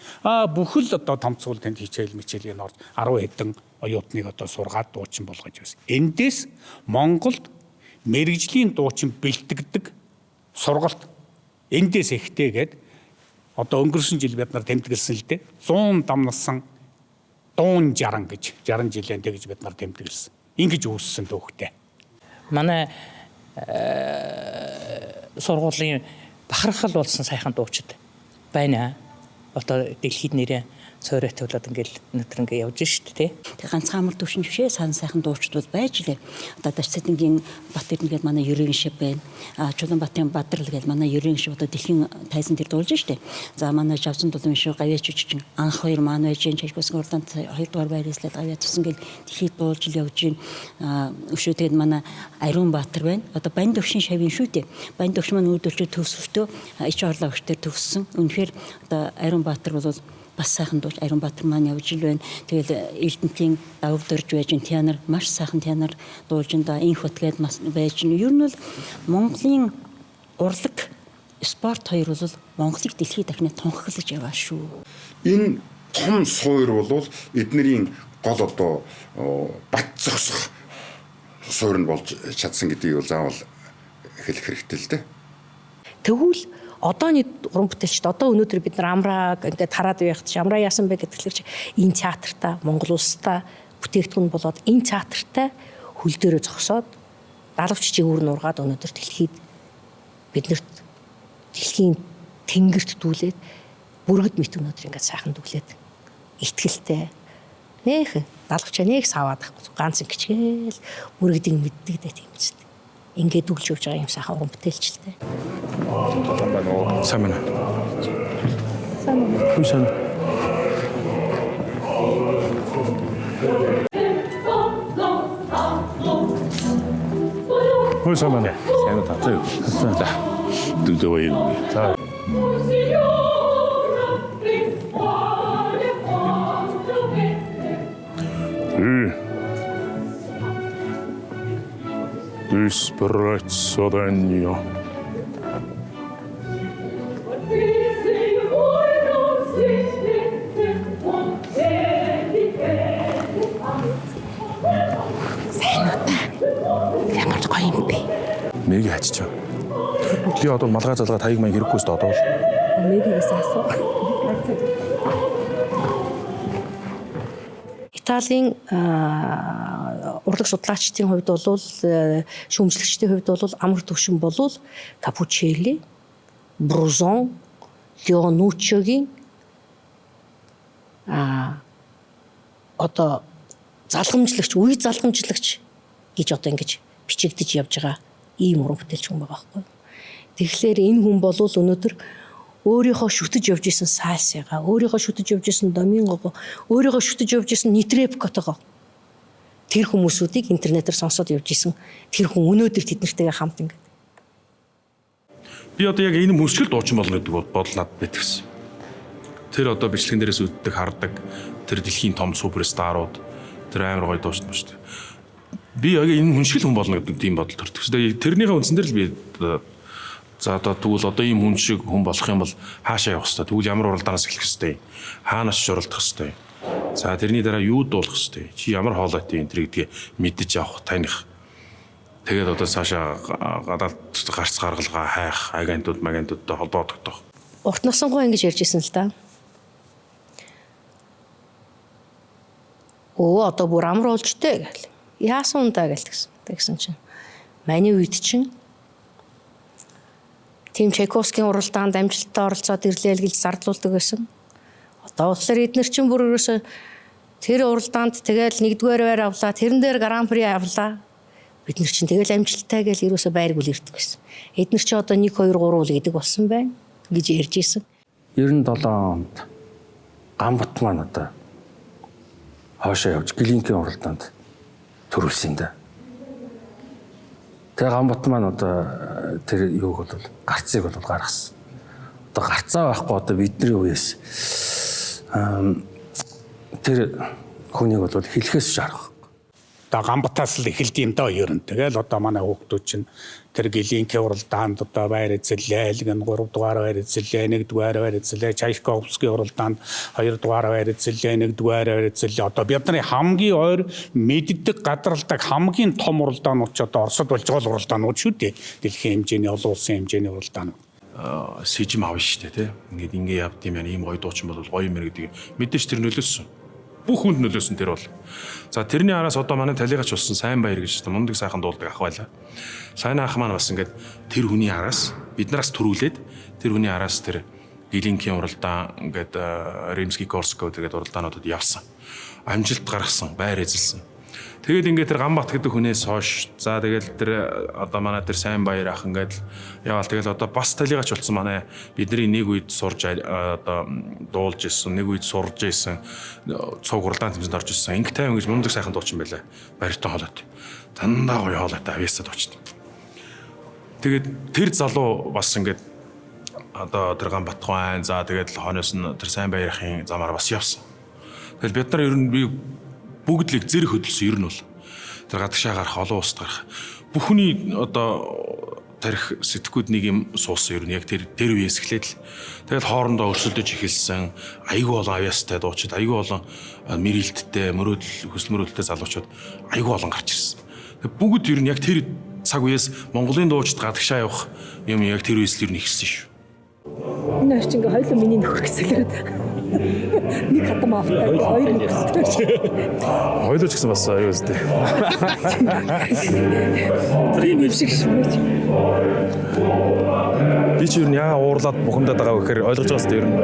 Бүхэл одоо томцгол тэнд хичээлийг орж 10 хэдэн оюутныг одоо сургаад дуучин болгож байсан. Эндээс Монголд мэрэгжлийн дуучин бэлтгэдэг сургалт эндээс ихтэйгээд одоо өнгөрсөн жил бид нар тэмдэглэсэн л дээ. 100 дамнасан дуун 60 гэж 60 жилийн тэгж бид нар тэмдэглэсэн. Ингэж үүссэн дүүхтэй. Манай сургуулийн бахархал болсон сайхан дуучид байна. Одоо дэлхийд нэрээ цорой төвлөд ингээл өнөтөр ингээ явж штэ тий. Тэг ганцхан амар төвшин жишээ сан сайхан дуучдууд байж лээ. Одоо Дашцэдингийн Батэрдэн гээд манай ерөн шив байна. Чулуунбатын Бадрал гээд манай ерөн шив одоо дэлхийн тайзан дээр дуулж штэ. За манай Жавсан Дулын шив Гавьяач үччин анх хоёр маань байж энэ Чайковский урлагт 2 дугаар байрлал Гавьяач тусан гээд дэлхийд дуулж явж байна. Өшөө тэгээд манай Ариун Баатар байна. Одоо Банд төвшин шавийн шүү дээ. Банд төвшин маань үүдэлч төвсөв ич орлоо өгчтөр төвссөн. Үнэхээр одоо Ариун Баатар бол бас сайхан дууч Ариун Баатар маань явж ил байна. Тэгэл Эрдэнэтийн давг дөрж байж театр маш сайхан театр дуулж энэ инх хот гээд байж. Ер нь бол Монголын урлаг спорт хоёр бол Монголыг дэлхийд дахин тунхаглаж яваа шүү. Энэ том суур бол эднэрийн гол одоо бат зогсох суур нь болж чадсан гэдгийг бол заавал хэлэх хэрэгтэй л дээ. Тэгвэл одооний уран бүтээлчд одоо өнөөдөр бид нар амрааг ингээд хараад байхад амраа яасан бэ гэдгээр энэ театртаа Монгол улстай бүтээгдэхүүн болоод энэ театртаа хөл дээрээ зогсоод далавч чигүүр нургаад өнөөдөр дэлхийд биднэрт дэлхийн тэнгэрт дүүлээд бүргэд мэт өнөөдөр ингээд сайхан дүүлээд итгэлтэй нэх далавчаа нэг саваад байхгүй ганц ингэчгээл бүргэдийг мэддэг дээ тийм ч ингээд дүглж явж байгаа юм сайхан уран бүтээлчтэй. Сайн байна. Сайн. Хөөе сайн байна. Сайн таа. За. Дүүдөө юм. За. Disprezzo degno. Ямар гоё юм бэ? Мэг хачиж. Би одоо малгай залгаа таяг маяг хэрэггүйс дээ одоо бол. Мэгээс асуу. Италийн урлаг судлаачдын хувьд бол шүүмжлэгчдийн хувьд бол амар төвшин болвол Капучелли, Брузон, Леонуччогийн одоо залгамжлагч, үе залгамжлагч гэж одоо ингэж бичигдэж явж байгаа ийм уран бүтээлч хүн байгаа байхгүй. Тэгэхээр энэ хүн бол өнөөдөр өөрийнхөө шүтэж явж исэн Сальсигаа, өөрийнхөө шүтэж явж исэн Домингого, өөрийнхөө шүтэж явж исэн Нитрепкотого тэр хүмүүсүүдийг интернетээр сонсоод явж исэн тэр хүн өнөөдөр тэднэртэйгээ хамт ингээд. Би одоо яг энэ мөсгөл дуучин болно гэдэг бодол надад байт гэсэн. Тэр одоо бичлэгэн дээрээс үүддэг хардаг тэр дэлхийн том суперстарууд тэр амар гоё дуучид ба шүү дээ. Би яг энэ хүншгэл хүн болно гэдэг тийм бодол төрдөг. Тэрнийхээ үндсэн дээр л би за одоо тэгвэл одоо ийм хүн шиг хүн болох юм бол хаашаа явах хэвээр. Тэгвэл ямар уралдаанаас эхлэх хэвээр. Хаанаас шуралдах хэвээр. За тэрний дараа юу дуулах хэвээр. Чи ямар хоолойтой энэ гэдгийг мэдэж авах таних. Тэгээд одоо цаашаа гадаад гарц гаргалгаа хайх агентуудтай холбоодогдох. Урт насангуй ингэж ярьж исэн л да. Одоо бүр амар олжтэй гэл. Яасан удаа гэсэн чинь. Манай үед чинь Тим Чайковскийн уралдаанд амжилттай оролцоод ирлээ гэж зардлуулдаг байсан. Одоо болохоор эдгээр чинь бүр ерөөсө тэр уралдаанд тэгэл нэгдүгээр байр авлаа, тэрэн дээр гран-при авлаа. Бид нар чинь тэгэл амжилттай гэж ерөөсө байргуул ирдэг байсан. Эдгээр чинь одоо 1 2 3 уул гэдэг болсон байна гэж ярьж исэн. 97 онд Гамбат маань одоо хаашаа явж Глинкийн уралдаанд төрүүлсэн дээ. Тэгээ Гамбат маань одоо тэр юуг бол гарцыг бол гаргасан. Одоо гарцаа байхгүй одоо бидний үеэс тэр хүнийг бол хэлэхээс шаарах. Одоо Гамбатаас л эхэлд юм доо ер нь. Тэгэл одоо манай хүүхдүүд чинь тэр Глинкийн уралдаанд одоо байр эзэллээ, Элгэн 3 дугаар байр эзэллээ, 1 дугаар байр эзэллээ, Чайковскийн уралдаанд 2 дугаар байр эзэллээ, 1 дугаар байр эзэллээ. Одоо бидний хамгийн ойр мэддэг, гадралдаг хамгийн том уралдаанууд ч одоо Оросд болж байгаа уралдаанууд шүү дээ. Дэлхийн хэмжээний, олон улсын хэмжээний уралдаанууд. Сэжим авна шүү дээ, тий. Ингээд явд юм яа, ийм гоё дуучин бол гоё юм гэдэг. Мэдээж тэр нөлөөсөн. Бүх хүнд нөлөөсөн тэр бол. За тэрний араас одоо манай талигач болсон Сайн баяр гэж мундаг сайхан дуулдаг ах байлаа. Сайн ах маань бас ингээд тэр хүний араас биднээс төрүүлээд тэр хүний араас тэр Глинкийн уралдаан ингээд Римский-Корсаков тэгээд уралдаануудад явсан. Амжилт гаргасан, байр эзэлсэн. Тэгээд ингээд тэр Гамбат гэдэг хүнээс хойш за тэгээд тэр одоо манай тэр Сайн баяр ах ингээд яваал тэгэл одоо бас талигач болсон манай бидний нэг үед сурж одоо дуулж ирсэн, нэг үед сурж ирсэн цуг уралдаан тэмцээнд орж ирсэн. Инг тайван гэж мундаг сайхан дуучин байлаа. Баритон хоолойтой. Дандаа гоё хоолойтой авьяасаа дуучид. Тэгээд тэр залуу бас ингээд одоо тэр Гамбат хаан за тэгээд хойноос нь тэр Сайн баяр ахын замаар бас явсан. Тэгэл бид нар ер нь би бүгдлийг зэрэг хөдөлсөн ер нь бол тэр гадагшаа гарах, олон улсад гарах бүхний одоо тарих сэтгүүд нэг юм суусан ер нь яг тэр үеэс эхлээд л тэгэл хоорондоо өрсөлдөж эхэлсэн айгүй олон авьяастай дуучид айгүй олон мэрэлттэй мөрөөдөл хүсэл мөрөөдөлтэй залуучууд айгүй олон гарч ирсэн. Бүгд ер нь яг тэр цаг үеэс Монголын дуучид гадагшаа явах юм яг тэр үеэс л ер нь ихсэн шүү. Энэ хоёр чинь ингээ хоёулаа миний нөхөр гэсэлээд нэг хатам автай хоёр нөхөртэй. Хоёулаа ч гэсэн бас аюу өстэй. Тийм юм шиг шмэж. Би ч ер нь яа уурлаад бухимдаад байгаа вэ гэхээр ойлгож байгаас тэр ер нь.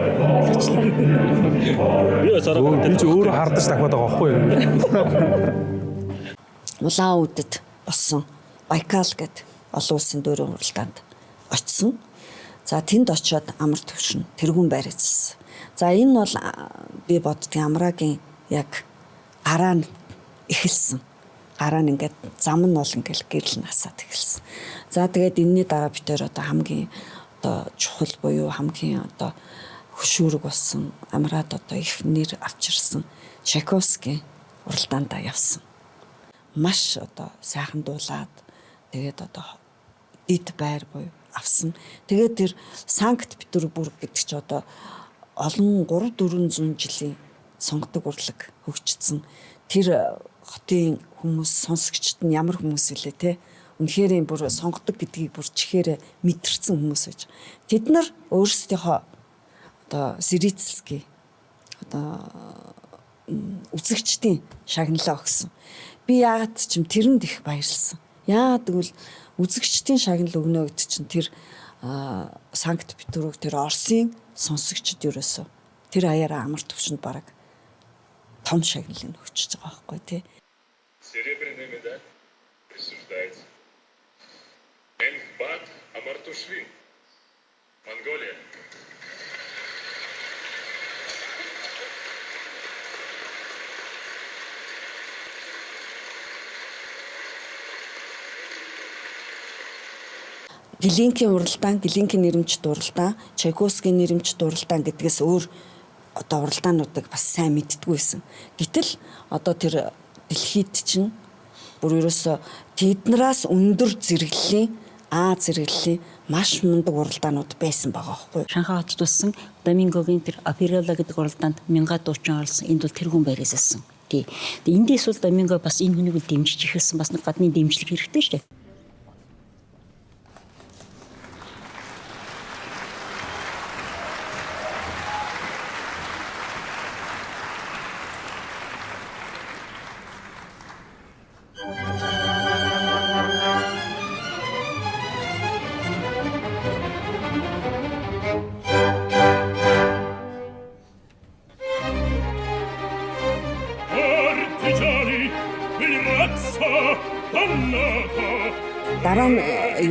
Би ч өөрөө хардаж тахмаад байгаа байхгүй юу? Улаан үдэд болсон Байкал гэдэг олон улсын дөрөв уралдаанд очсон. За тэнд очиод амар төвшин тэргүүн байр эзэлсэн. За энэ бол би боддгийн амраагийн яг гараа нь эхэлсэн. Гараа нь ингээд зам нь бол ингээд гэрэл насаад эхэлсэн. За тэгээд энэний дараа битээр одоо хамгийн одоо чухал буюу хамгийн одоо хөшүүрэг болсон амраад одоо их нэр авчирсан Чайковскийн уралдаанд явсан. Маш одоо сайхан дуулаад тэгээд одоо дид байр буюу авсан. Тэгээд тэр Санкт-Петербург гэдэг чи одоо олон 300-400 жилийн сонгодог урлаг хөгжсөн. Тэр хотын хүмүүс сонсогчд нь ямар хүмүүс илээ те. Үнэхээр бүр сонгодог гэдгийг бүр чихээр мэдэрсэн хүмүүс байж. Тэд нар өөрсдийнхөө одоо Сирицкий одоо үзэгчдийн шагналаа өгсөн. Би яагаад ч юм тэрэнд их баярлсан. Яагаад гэвэл үзэгчдийн шагнал өгнө гэдэг чинь тэр Санкт-Петербург тэр Оросын сонсогчд ерөөсөө тэр аяараа амар төвшөнд бараг том шагналыг өгчөж байгаа байхгүй тий. Серебряный медаль присуждается Энгбат Амартушвили, Монголия. Жилинкийн уралдаан, Жилинкийн нэрэмжит уралдаан, Чайковскийн нэрэмжит уралдаан гэдгээс өөр одоо уралдаануудыг бас сайн мэддэггүй байсан. Гэтэл одоо тэр дэлхийд чинь бүр ерөөсө тэднээс өндөр зэрэглэлийн зэрэглэлийн маш мундаг уралдаанууд байсан байгаа байхгүй. Шанхай хотод болсон Домингогийн тэр Оперола гэдэг уралдаанд 1000 дуучин оролцсон. Энд бол тэр хүн байрээссэн. Тий. Эндээс бол Доминго бас энэ хүнийг дэмжиж ихэлсэн бас нэг гадны дэмжлэг хэрэгтэй шүү дээ. Дараа нь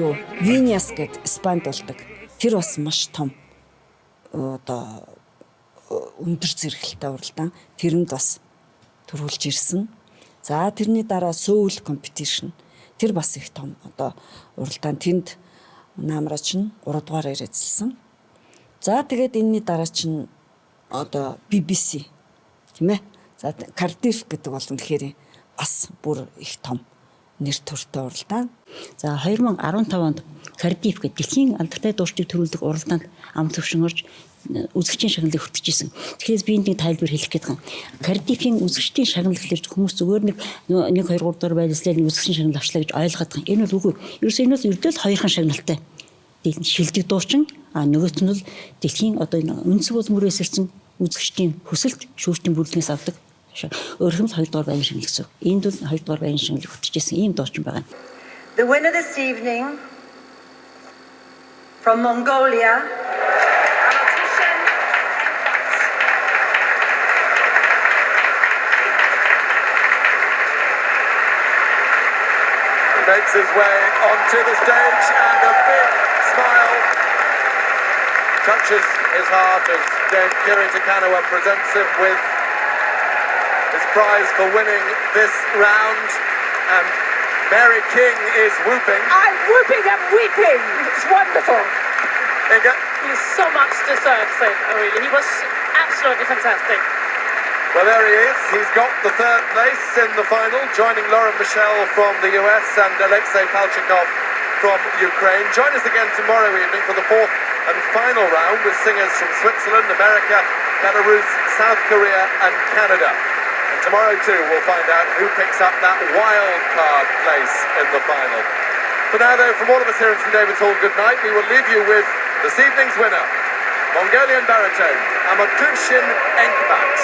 юу Виньяс гэд Испанд болдог. Тэр бас маш том одоо өндөр зэрэглэлтэй уралдаан. Тэрэнд бас төрүүлж ирсэн. За тэрний дараа Seoul competition. Тэр бас их том одоо уралдаан. Тэнд Намра чинь 3 дугаар эзэлсэн. За тэгээд энэний дараа чинь одоо BBC тийм ээ. За Cardiff гэдэг бол үнэхээр бас бүр их том нэр төртэй уралдаан. За 2015 онд Cardiff гэдэг дэлхийн алдартай дуучдыг төрүүлдэг уралдаанд ам төвшин орж үзэгчийн шагналыг хөтөжсэн. Тэгэхээр би энийг тайлбар хэлэх гээд байна. Cardiff-ийн үзэгчдийн шагнал гэхэлж хүмүүс зүгээр нэг 1 2 3 дугаар байдлаар нэг үзэгчийн шагнал авчлаа гэж ойлгоод байгаа. Энэ бол үгүй. Ерөөсөө энэ бол ердөө л хоёрхан шагналтай. Шилдэг дуучин нөгөөт нь бол дэлхийн одоо энэ өнцөг улмөрөөс ирсэн үзэгчдийн хүсэлт шүүртийн бүрлэгээс авдаг. Өөрөөр хэлбэл 2 дугаар байрны шагнал гэсэн. Энд бол 2 дугаар байрны шагналыг хөтөжсэн ийм дуучин байгаа. The winner this evening from Mongolia, Amatushin makes his way onto the stage and a big smile touches his heart as Dame Kiri Te Kanawa presents him with his prize for winning this round, and Mary King is whooping. I'm whooping and weeping. It's wonderful. Inga? He so much deserves it, really. He was absolutely fantastic. Well, there he is. He's got the 3rd place in the final, joining Lauren Michel from the US and Alexei Palchikov from Ukraine. Join us again tomorrow evening for the 4th and final round with singers from Switzerland, America, Belarus, South Korea and Canada. And tomorrow too we'll find out who picks up that wild card place in the final. For now though, from all of us here in St David's Hall, good night. We will leave you with this evening's winner, Mongolian baritone Amatushin Enkbat.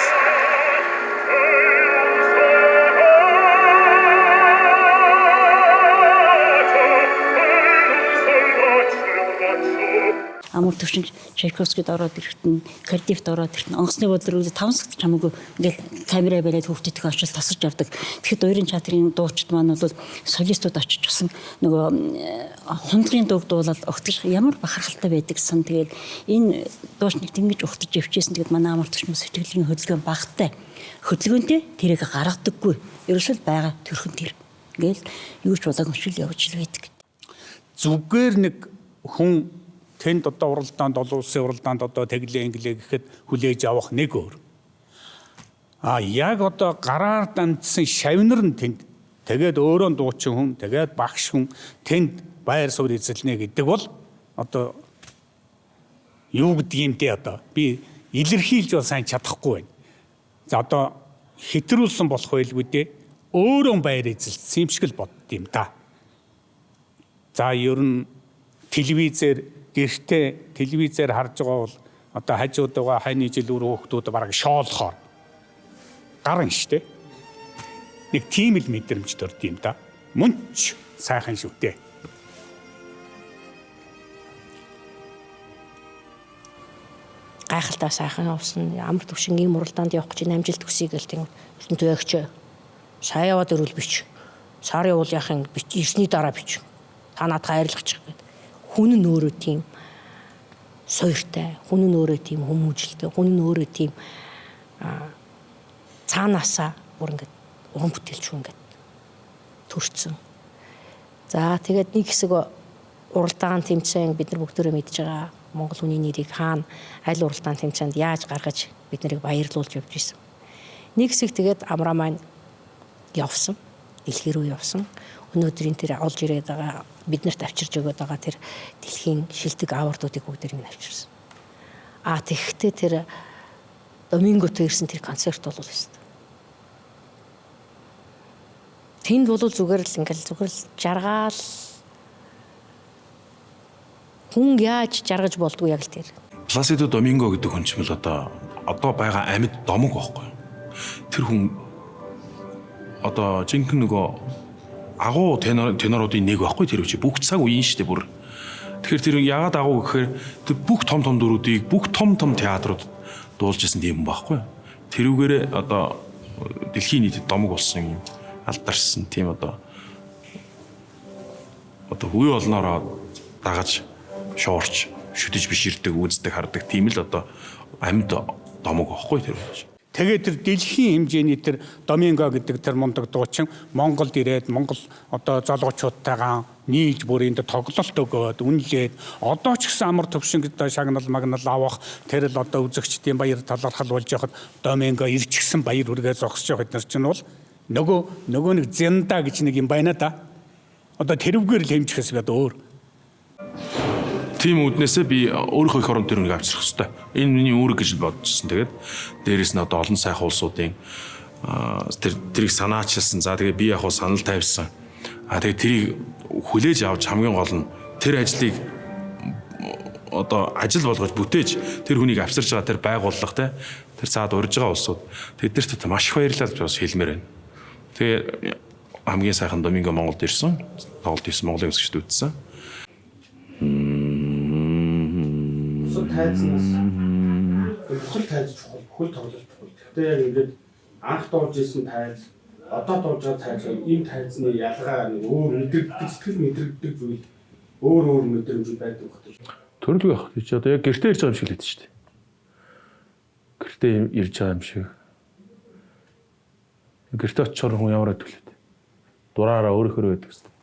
Амар төвшин Чайковскид ороод ирэхэд нь Кардифт ороод ирэхэд нь онгоцны бодлоор 5 сагт чамаагүй ингээл камераа бариад хүүхдүүдийг очиж тасарч явдаг. Тэгэхэд хоёрын чатрын дуучид маань бол солистууд очиж гисэн нөгөө хундлын дууг дуулаад огтж ямар бахархалтай байдаг сан. Тэгээд энэ дуучныг тэнгиж ухтаж явчихсан. Тэгээд манай амар төвшин сэтгэлийн хөдөлгөөн багтай. Хөдөлгөөнтэй тэрийг гаргадаггүй. Ерөөсөө байгаа төрхөн тэр. Ингээл юу ч болоогүй шил явж л байдаг. Зүгээр нэг хүн тэнд одоо уралдаанд олон улсын уралдаанд одоо тэглээ инглээ гэхэд хүлээж авах нэг өөр. Яг одоо гараар дамжсан шавнар нь тэнд тэгээд өөрөө дуучин хүн, тэгээд багш хүн тэнд байр суурь эзэлнэ гэдэг бол одоо юу гэдэг юм те одоо би илэрхийлж бол сайн чадахгүй байна. За одоо хэтрүүлсэн болох байлгүй дээ. Өөрөө байр эзэлсэн юм шиг л бодд юм да. За ер нь гэртээ телевизээр харж байгаа бол одоо хажуудаа хайны жил өрөө хүүхдүүд бараг шоолохоор гарна штэ. Нэг тийм л мэдрэмж төрд юм да. Мөнч сайхан шүү дээ. Гайхалтай сайхан явсан. Амар төвшин ийм уралдаанд явах гэж амжилт хүсье гэл тийм төөгч. Сая яваад өрөөл бич. Сар явуул яхын бич ирсний дараа бич. Та надад хайрлах гэж. Хүн нь өөрөө тийм соёртой, хүн нь өөрөө тийм хүмүүжлтэй, хүн нь өөрөө тийм цаанаасаа бүр ингээд уран бүтээлч хүн ингээд төрчихсөн. За тэгээд нэг хэсэг уралдаан тэмцээн бид нар бүгдөө мэдж байгаа. Монгол хүний нэрийг хаана аль уралдаан тэмцээнд яаж гаргаж бид нарыг баярлуулж явж исэн. Нэг хэсэг тэгээд амраа маань явсан. Дэлхий рүү явсан. Өнөөдрийн тэр олж ирээд байгаа биднэрт авчирж өгöd байгаа тэр дэлхийн шилдэг авардуудыг бүгдийг нь авчирсан. Тэгэхдээ тэр Доминготой ирсэн тэр концерт бол өст. Тэнд бол зүгээр л жаргаал хүн яаж жаргаж болдгоо яг л тэр. Пласидо Доминго гэдэг хүн ч мэл одоо байгаа амьд домог байхгүй. Тэр хүн одоо жинхэнэ нөгөө агуу теноруудын нэг байхгүй тэр үчи бүх цаг үеийн шүү дээ бүр. Тэгэхээр тэр яагаад агуу гэхээр тэр бүх том дүрүүдийг бүх том театрууд дуулж исэн тийм байхгүй. Тэрүүгээр одоо дэлхийн нийтэд домог болсон юм алдарсан тийм одоо үе олноороо дагаж шуурч шүтэж биширдэг үздэг хардаг тийм л одоо амьд домог байхгүй тэр. Тэгээд тэр дэлхийн хэмжээний тэр Доминго гэдэг тэр мундаг дуучин Монголд ирээд Монгол одоо залуучуудтайгаа нийлж бүрийн тоглолт өгөөд үнэлээд одоо ч гэсэн амар төвшинг шагнал магнал авах тэр л одоо үзэгчдийн баяр талархал болж яхад Доминго ирчихсэн баяр үргээ зогсож явах эднэр чинь бол нөгөө нэг зэнда гэж нэг юм байна да. Одоо тэрвгээр л хэмжихээс гээд өөр. Тийм үднээсээ би өөрийнхөө их орон дээр нэг авчрах хэрэгтэй. Энэ миний үүрэг гэж бодчихсон. Тэгээд дээрэс нь одоо олон сайхан улсуудын тэрийг санаачилсан. За тэгээд би яг хуу санал тавьсан. Тэгээд тэрийг хүлээж авч хамгийн гол нь тэр ажлыг одоо ажил болгож бүтээж тэр хүнийг авчирж байгаа тэр байгууллага тэр цаад урьж байгаа улсууд тэднэрт маш их баярлалаа гэж бас хэлмээр байна. Тэгээд хамгийн сайхан Доминго Монголд ирсэн. Тоглолт хийсэн Монголын өсгчд үзсэн. Тайзнаас бүхэл тайз чухал, бүхэл тоглолт чухал. Гэхдээ яг ингээд анх дуулж исэн тайз, одоо дуулж байгаа тайз энэ тайзны ялгаа нэг өөр сэтгэл мэдрэгддэг зүйл өөр мэдрэмж байдаг багтаж. Төрөлгүй байх. Чи одоо яг гэртээ ирж байгаа юм шиг л хэлдэг шүү дээ. Гэртээ ирж байгаа юм шиг. Гэртээ очичоор хүн ямар төлөв. Дураараа өөрөөр байдаг шүү дээ.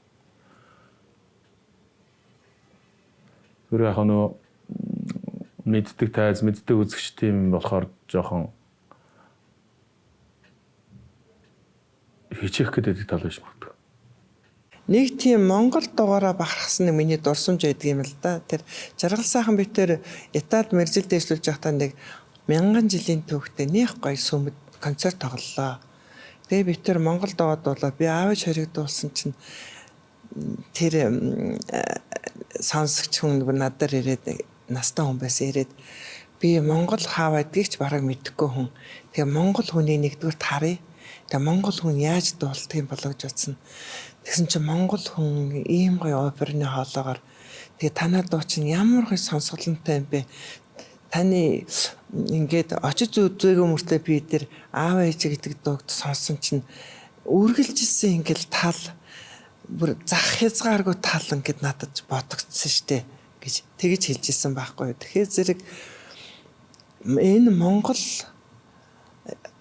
Тэр яг нөгөө мэддэг тайз, мэддэг үзэгч тийм болохоор жоохон хичих гэдэг тал байж магадгүй. Нэг тийм Монгол дугаараа бахархсан миний дурсамж байдаг юм л да. Тэр жаргал сайхан битээр Италид мэржил дэвшлүүлж байхдаа нэг 1000 жилийн түүхтэй нэх гоё сүмэд концерт тоглолоо. Тэгээ битээр Монголд аваад болоо би аавч хоригдуулсан чинь тэр сонсогч хүн надад ирээд настай хүн байсан ирээд би Монгол хаа байдгийг ч бараг мэдэхгүй хүн. Тэгээ Монгол хүний нэгдүгээр харъя. Тэгээ Монгол хүн яаж дуулдгийг болоо гэж бодсон. Тэгсэн чинь Монгол хүн ийм гоё оперны хоолоогоор тэгээ танаа дуу чинь ямар гоё сонсголонтой юм бэ? Таны ингээд очиж үзээгүй мөртөө би тэр аав ээж гэдэг дууг сонссон чинь үргэлжилсэн ингээл тал бүр зах хязгааргүй тал ингээд надад бодогдсон штэ гэж тэгэж хэлжсэн байхгүй. Тэгэхээр зэрэг энэ Монгол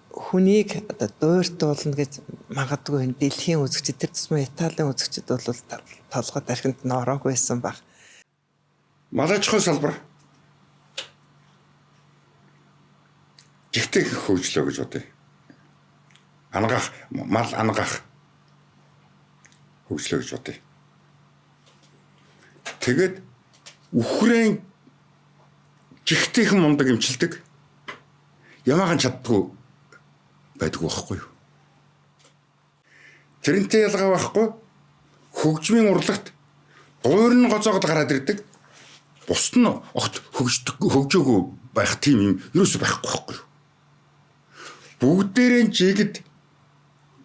хүнийг одоо дууртуулна гэж магадгүй энэ дэлхийн үзэгчид тэр тусмаа Италийн үзэгчид бол толгой дархинд нь ороогүй байсан баг. Малажхой салбар жигтэй хөгжлөө гэж бодъё. Мал ангаах хөгжлөө гэж бодъё. Тэгээд Ухрын жигтэйхэн мундаг эмчилдэг ямаахан чаддгүй байдгүй байхгүй юу. Тэрнтэй ялгаа байхгүй хөгжмийн урлагт дуурн гоцоогод гараад ирдэг. Бусд нь огт хөгжөөгүй байх тийм юм ерөөсөй байхгүй байхгүй юу. Бүгдээрээ жигэд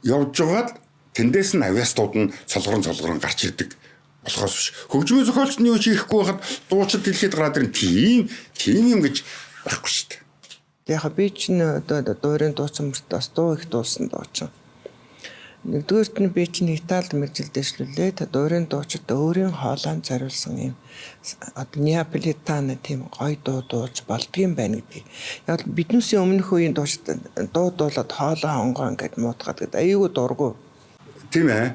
явж байгаад тэндээс нь авиастууд нь цолгорон гарч ирдэг. Болохоос биш. Хөгжмийн зохиолч нь юу ч хийхгүй байхад дуучид дэлхийд гараад ирэн тийм юм гэж байхгүй шүү дээ. Яг би ч одоо дуурын дуучин мөрт бас дуу их дуулсан дуучин. Нэгдүгээрт нь би ч Италид мэржил дэвшлүүлээ. Дуурын дуучид өөрийн хоолойн зориулсан юм одоо неаполитан тийм гоё дуу дуулж болдгийм байна гэдгийг. Яг биднээсээ өмнөх үеийн дуучид дуу дуулаад хоолой хонгоо ингээд муутгаад гэдэг аюулгүй дургу. Тийм ээ.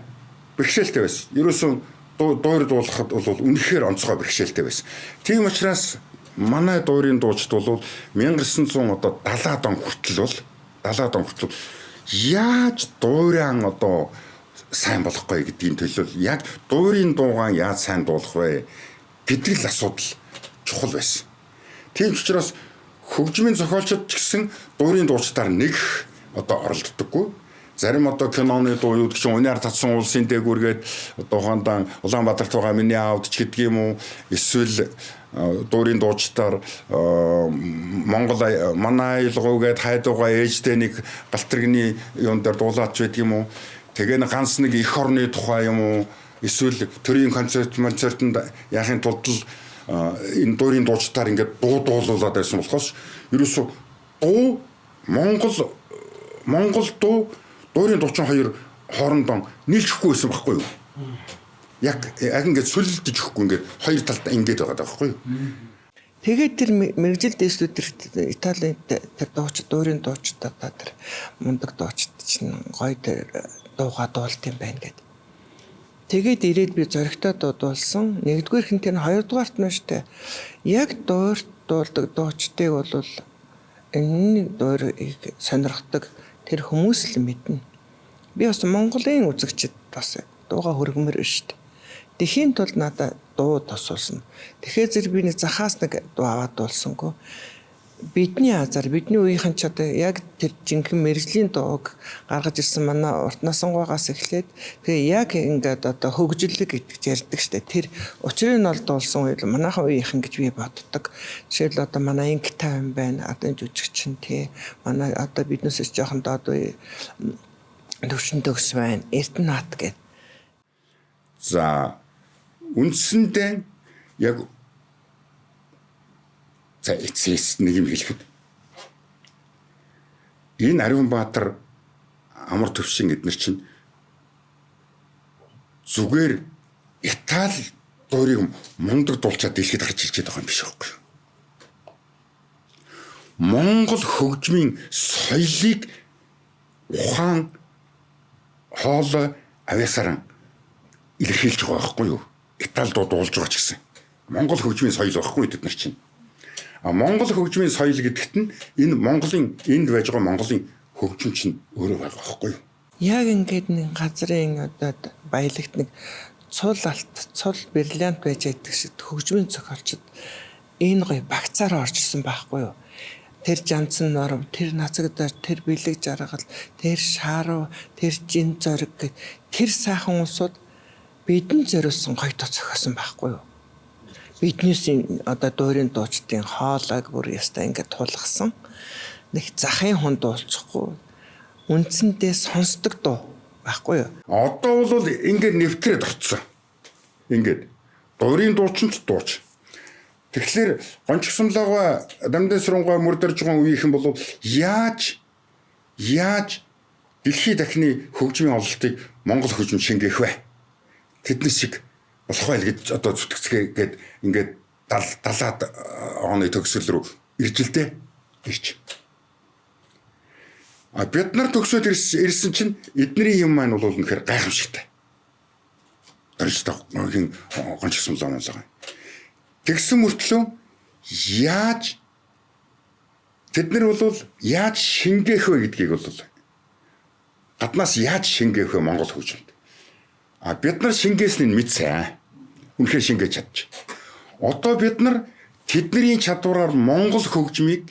Бэрхшээлтэй байсан. Ерөөсөн дуур дуулахад бол үнэхээр онцгой бэрхшээлтэй байсан. Тийм учраас манай дуурийн дуучид бол 1970 он хүртэл яаж дуурайан сайн болохгүй гэдгийн төлөө яг дуурийн дуугаан яаж сайн дуулах вэ гэдэг л асуудал чухал байсан. Тийм учраас хөгжмийн зохиолчид ч гэсэн дуурийн дуучдаар нэг оролддоггүй. Зарим киноны дуу юу гэж Унаар татсан улсын дээгүүргээд хондоо Улаанбаатарт байгаа миний аавд ч гэдэг юм уу эсвэл дуурийн дуучдаар Монгол манай айлгуугээд хайдуугаа ээжтэй нэг галтэргний юун дээр дуулаач байдаг юм уу. Тэгээ ганц нэг эх орны тухай юм уу эсвэл төрийн концертэнд яахын тулд энэ дуурийн дуучдаар ингээд дуулуулаад байсан болохоос ерөөсөө дуу Монгол дуу дуурийн дуучин хоёр хоорондоо нийлчихгүй байсан байхгүй юу? Яг ингээд сүлэлдэж өгөхгүй ингээд хоёр талд ингээд байгаа байхгүй юу? Тэгээд тэр мэрэгжил дэвслүүд Италийн тэр дуурийн дуучдаа тэр мундаг дуучид чинь гоё тэр дуугаа дуулт юм байна гэд. Тэгээд ирээд би зоригтой дуулсан. Нэгдүгээр хэн тэр хоёрдугаарт нь штэ. Яг дуурт дуулдаг дуучдыг бол энэ дуурийг сонирхдаг тэр хүмүүс л мэднэ. Би бас Монголын үзэгчд бас дууга хөргмөр шүү дээ. Тэхийн тулд надад дуу тосуулсан. Тэгэхээр зэрэг би нэг захаас нэг дуу аваад дуулсангүй. Бидний азар бидний үеийнхэн ч яг тэр жинхэнэ мэрэгжлийн дууг гаргаж ирсэн манай урт насангуйгаас эхлээд тэгээ яг ингээд хөгжлөг гэдэг ярьдаг штэ. Тэр учрыг нь бол дуулсан үйл манайхан үеийнхэн гэж би боддог. Жишээл манай инк тайм байна. Жүжигчин тий. Манай биднээс жоохон доод үе төвшин төгс байна. Эрдэнэт гэдэг. За үндсэндээ яг эцэс нэг юм хэлэхэд энэ Ариунбаатар амар төвшин эднэр чинь зүгээр Итали дуурийг мундаг дуулчаад дэлхийд гарч ирж байгаа юм биш үү? Монгол хөгжмийн соёлыг ухаан хоолой авьяасаар илэрхийлж байгаа байхгүй юу? Итали дуу дуулж байгаа ч гэсэн. Монгол хөгжмийн соёл байхгүй эднэр чинь. Монгол хөгжмийн соёл гэдэгт нь энэ Монголын энд байж байгаа Монголын хөгжим чинь өөрөө байгаа байхгүй юу? Яг ингээд нэг газрын баялагт нэг цул бриллиант байж байдаг шиг хөгжмийн зохиолчд энэ гоё багцаараа орж ирсэн байхгүй юу? Тэр жанцсан норм, тэр нацагдаар, тэр бэлэг жаргал, тэр шааруу, тэр жин зориг гэх тэр сайхан улсууд бидэн зориулсан гоё тоо зохиосон байхгүй юу? Биднээс дуурийн дуучдын хоолойг бүр ястай ингээд тулгасан. Нэг захын хүн дуулчихгүй. Үндсэндээ сонсдог дуу байхгүй юу? Одоо бол ингээд нэвтрээд орцсон. Ингээд дуурийн дуучин ч дууч. Тэгэхээр гончгсамлаагаа дамдын сүрэнгаа мөрдөрж байгаа үеийнхэн бол яаж дэлхийн дахны хөгжмийн ололтыг Монгол хөгжим шингээх вэ? Тэднээс шиг болох байл гэж зүтгэцгээд ингээд 70-аад оны төгсгөл рүү ирж л дээ. Ирч. Бид нар төгсөөд ирсэн чинь эдний юм маань бол үнэхээр гайхамшигтай. Тэрчтэй гончгсамлаа байгаа. Тэгсэн мөртлөө яаж тэд нар бол яаж шингээх вэ гэдгийг бол гаднаас яаж шингээх вэ Монгол хөгжимд. Бид нар шингээснийг мэдсэн. Үнэхээр шингээж чадчих. Одоо бид нар тэдний чадвараар Монгол хөгжмийг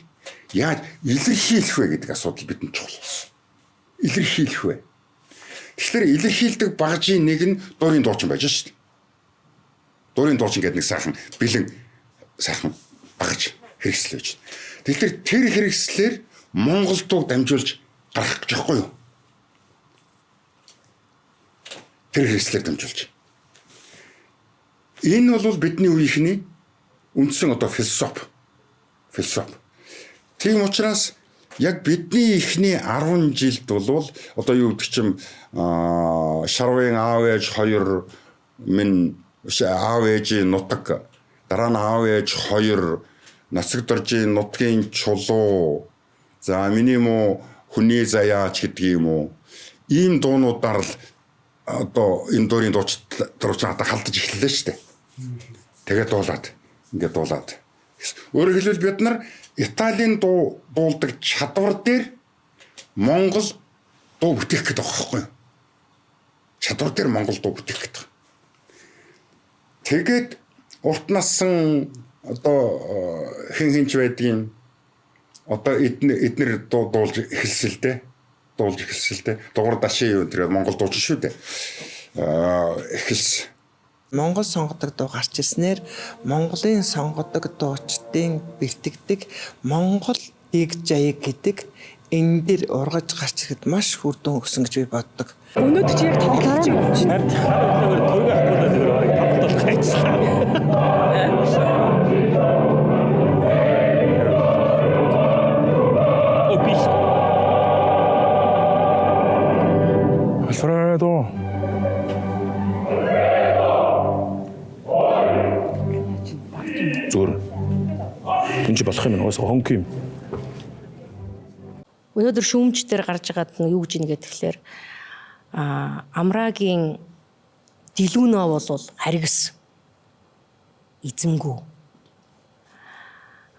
яаж илэрхийлэх вэ гэдэг асуудал бидэнд чухал болсон. Илэрхийлэх вэ. Тэгэхээр илэрхийлдэг багжийн нэг нь дуурийн дуучин байж шүү дээ. Дуурийн дуучин гэдэг нэг сайхан бэлэн сайхан багж хэрэгсэл байж. Тэгэхээр тэр хэрэгслээр Монгол дууг дамжуулж гаргах гэж байхгүй юу? Тэр хэрэгслээр дамжуулж. Энэ бол бидний үеийнхний үндсэн философи. Тийм учраас яг бидний ихний 10 жилд бол одоо юу гэдэг чим Шарвын аав ээж хоёр минь аав ээжийн нутаг дараа нь аав ээж хоёр нацагдоржийн нутгийн чулуу за миний муу хүний заяач гэдэг юм уу ийм дуунуудаар л одоо энэ дуурийн дууч надад халдаж эхэллээ шүү дээ. Тэгээд дуулаад. Өөрөөр хэлбэл бид нар Италийн дуу дуулдаг чадвар дээр Монгол дуу бүтээх гэдэг байгаа байхгүй юу? Чадвар дээр Монгол дуу бүтээх гэдэг. Тэгээд урт нассан одоо хинч байдгийн одоо эднэр дуулж эхэлсэн л дээ. Дугур дашин юу тэр Монгол дууч шүү дээ. Эхэлсэн. Монгол сонгодог дуу гарч ирснээр Монголын сонгодог дуучдын бэлтгэдэг Монгол дэг жаяг гэдэг энэ дээр ургаж гарч ирэхэд маш хүрдэн өгсөн гэж би боддог. Өнөөдөр чи яг тоглож байгаа юм чи. Төрөг авахгүй зүгээр тоглох хайцлаа. Alfredo. Зүгээр. Энд чи болох юм уу? Хонк юм. Өнөөдөр шүүмж дээр гарч байгаад юу гэж нэгэ тэгэхээр Амрагийн Дилүнөө бол харгас эзэмгүй.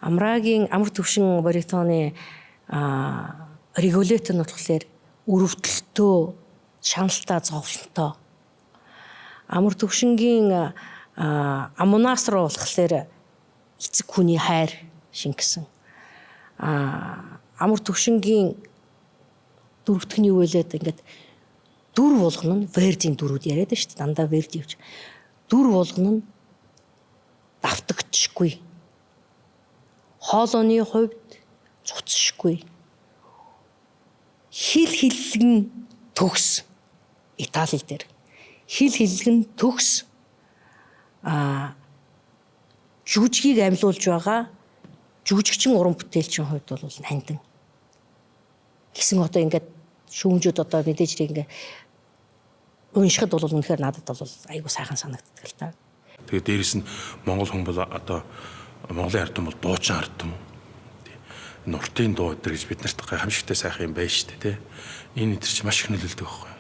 Амрагийн амар төвшин баритоны регулятор нь болохоор өрөвдөлтөө, шаналтай, зовлонтой. Амар төвшингийн амунаас руу болохоор эцэг хүний хайр шингэсэн. Амар төвшингийн дөрөвдөгний үйлээд ингээд дүр болгоно нь Вердийн дүрүүд яриад байна шүү дээ. Дандаа Верди явж. Дүр болгоно нь давтагдчихгүй. Хоолойны хувьд цуцшгүй. Хил хиллэгэн төгс Итали дээр. Хил хиллэгэн төгс жүжигийг амьлуулж байгаа жүжигчин уран бүтээлчийн хувьд бол нандин. Гэсэн одоо ингээд шүүмжүүд одоо мэдээж ингээд уншихад бол үнэхээр надад бол айгуу сайхан санагддаг л та. Тэгээд дээрэс нь Монгол хүн бол одоо Монголын ард түмэн бол дуучин ард түмэн. Нуртын дуу өдр гэж бид нарт гайхамшигтай сайхан юм байна шүү дээ, тий. Энэ өдр чи маш их нөлөөлдөг байхгүй юу?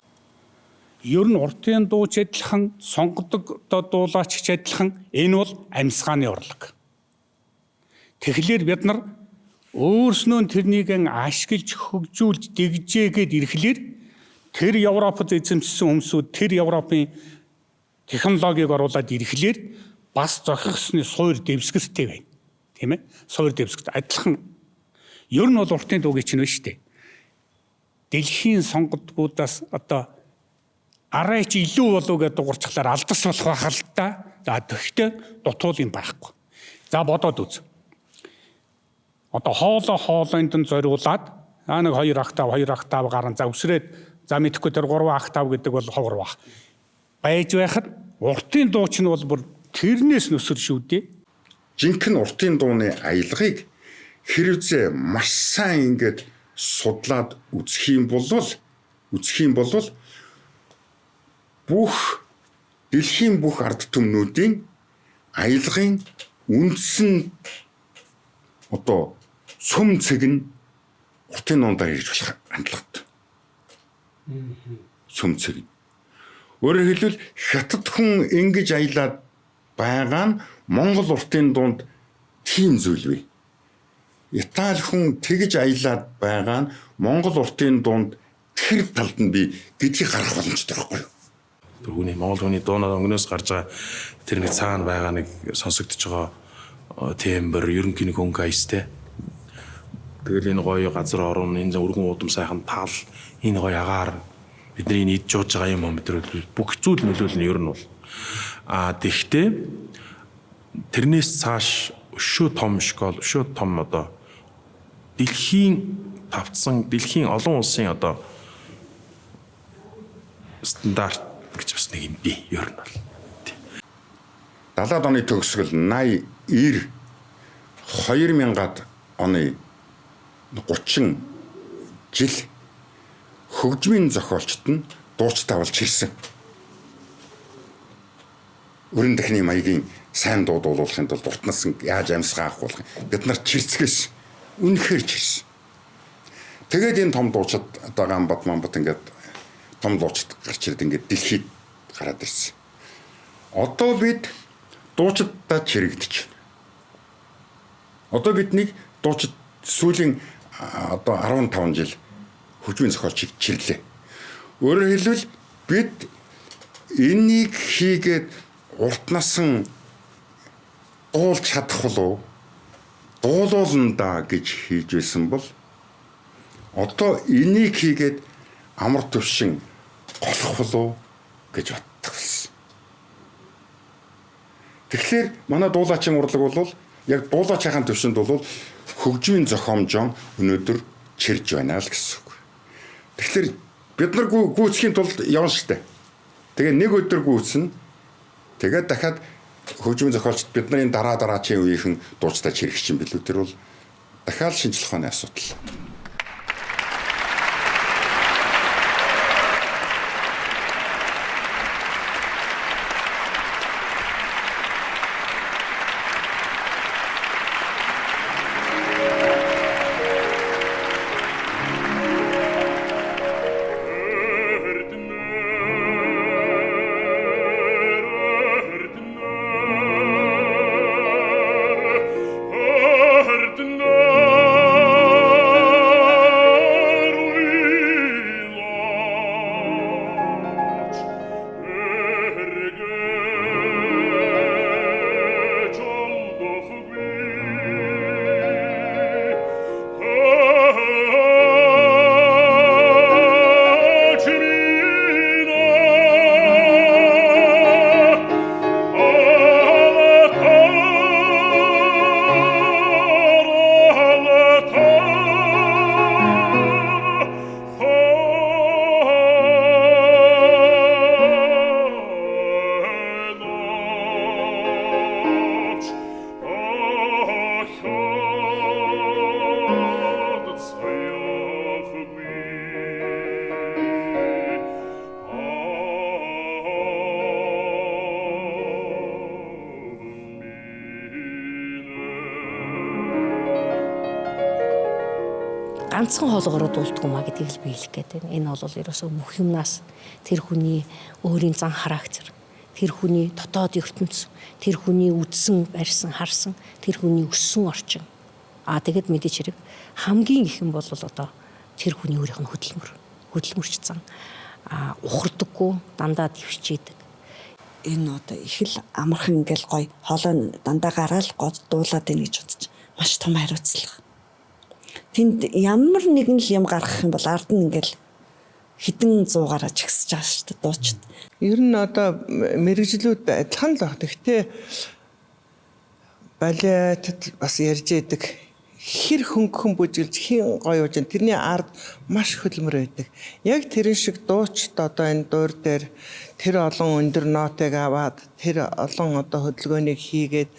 Ер нь уртын дууч адилхан, сонгодог дуулаач ч адилхан энэ бол амьсгааны урлаг. Тэгэхээр бид нар өөрснөө тэрнийг ашиглаж хөгжүүлж дэгжээгээд ирэхлээр тэр Европод эзэмшсэн хүмүүсүүд тэр Европын технологиг оруулаад ирэхлээр бас зохихсны суур дэвсгэртэй байна. Тийм ээ? Суур дэвсгэрт адилхан. Ер нь бол уртын дуугийн чинь шүү дээ. Дэлхийн сонгодгуудаас одоо арайч илүү болов гэдэг дуурчглаар алдас болох байх л да. За тэгтээ дутуул юм байхгүй. За бодоод үз. Одоо хоолойнд нь зориулаад нэг 2 октав гарan за өсрээд за мэдхгүй тэр 3 октав гэдэг бол ховор баг. Байж байхад уртын дууч нь бол бүр тэрнээс нөсөр шүү дээ. Жинхэнэ уртын дууны аялгыг хэрвээ маш сайн ингээд судлаад үзэх юм бол дэлхийн бүх ард түмнүүдийн аялгын үндсэн одоо сүм цэг нь уртын дуундаа ирж болох хандлагатай. Сүм цэг. Өөрөөр хэлбэл хятад хүн ингэж аялаад байгаа нь Монгол уртын дуунд тийм зүйл бий. Итали хүн тэгж аялаад байгаа нь Монгол уртын дуунд тэр талд нь бий гэдгийг гаргах боломжтой байхгүй юу? Түүний Монгол хүний дуунаа өнгнөөс гарч байгаа тэр нэг цаана байгаа нэг сонсогдож байгаа тембр ерөнхий нэг хөнгө айстэй. Тэгэл энэ гоё газар орон энэ өргөн удам сайхан тал энэ гоё агаар бидний нийт жууж байгаа юм өдрөл бүх зүйл нөлөөлнө ер нь бол. Тэгтээ тэрнээс цааш өшөө том школ, өшөө том одоо дэлхийн тавцсан дэлхийн олон улсын одоо стандарт гэж бас нэг юм бий ер нь бол. 70-аад оны төгсгөл 80, 90, 2000-ад оны 30 жил хөгжмийн зохиолчд нь дуучтай болж ирсэн. Өрн дахны маягийн сайн дуу дуулахын тулд уртнаас яаж амьсгаа авах болох бид нар чирцгээс үнэхээр чирсэн. Тэгээд энэ том дуучид одоо Гамбат ингээд том дуучид гарч ирээд ингээд дэлхийд гараад ирсэн. Одоо бид дуучиддаа чирэгдэж байна. Одоо бидний дуучид сүүлийн одоо 15 жил хөгжмийн зохиолчийг чирлээ. Өөрөөр хэлбэл бид энийг хийгээд урт насан дуулж чадах болов дуулуулна да гэж хийж байсан бол одоо энийг хийгээд амар төвшин голох болов гэж боддог болсон. Тэгэхээр манай дуулаачийн урлаг бол яг дуулаач хаан төвшөнд бол хөгжмийн зохиомжоо өнөөдөр чирж байна л гэсэн үг. Тэгэхээр бид нар гүйцэхийн тулд явна штэ. Тэгээ нэг өдөр гүйцэн. Тэгээд дахиад хөгжмийн зохиолчд бидний дараачийн үеийнхэн дуучдаа чирэх чинь билүү. Тэр бол дахиад шинжлэх ухааны асуудал. ганцхан хоолгороо дуулдаг маа гэдгийг л би хэлэх гээд байна. Энэ бол ерөөсөө бүх юмнаас тэр хүний өөрийн зан характер, тэр хүний дотоод ертөнц, тэр хүний үдсэн, барьсан, харсан, тэр хүний өссөн орчин. Тэгэд мэдээч хэрэг хамгийн их юм бол одоо тэр хүний өөрийнх нь хөдөлмөрч зан ухардаггүй, дандаа дэвшчээдэг. Энэ одоо их л амархан ингээл гоё хоолой дандаа гараал гол дуулаад ийн гэж бодож маш том хариуцлага. Тэнд ямар нэгэн л юм гаргах юм бол ард нь ингээл хэдэн 100-аараа чигсэж байгаа шүү дээ дуучид. Ер нь одоо мэрэгжлүүд адилхан л баг. Гэхдээ балетд бас ярьж идэг хэр хөнгөн бүжгэлж хийн гоё ууж тэрний ард маш хөдөлмөр байдаг. Яг тэрэн шиг дуучид одоо энэ дуур дээр тэр олон өндөр нотыг аваад тэр олон одоо хөдөлгөөнийг хийгээд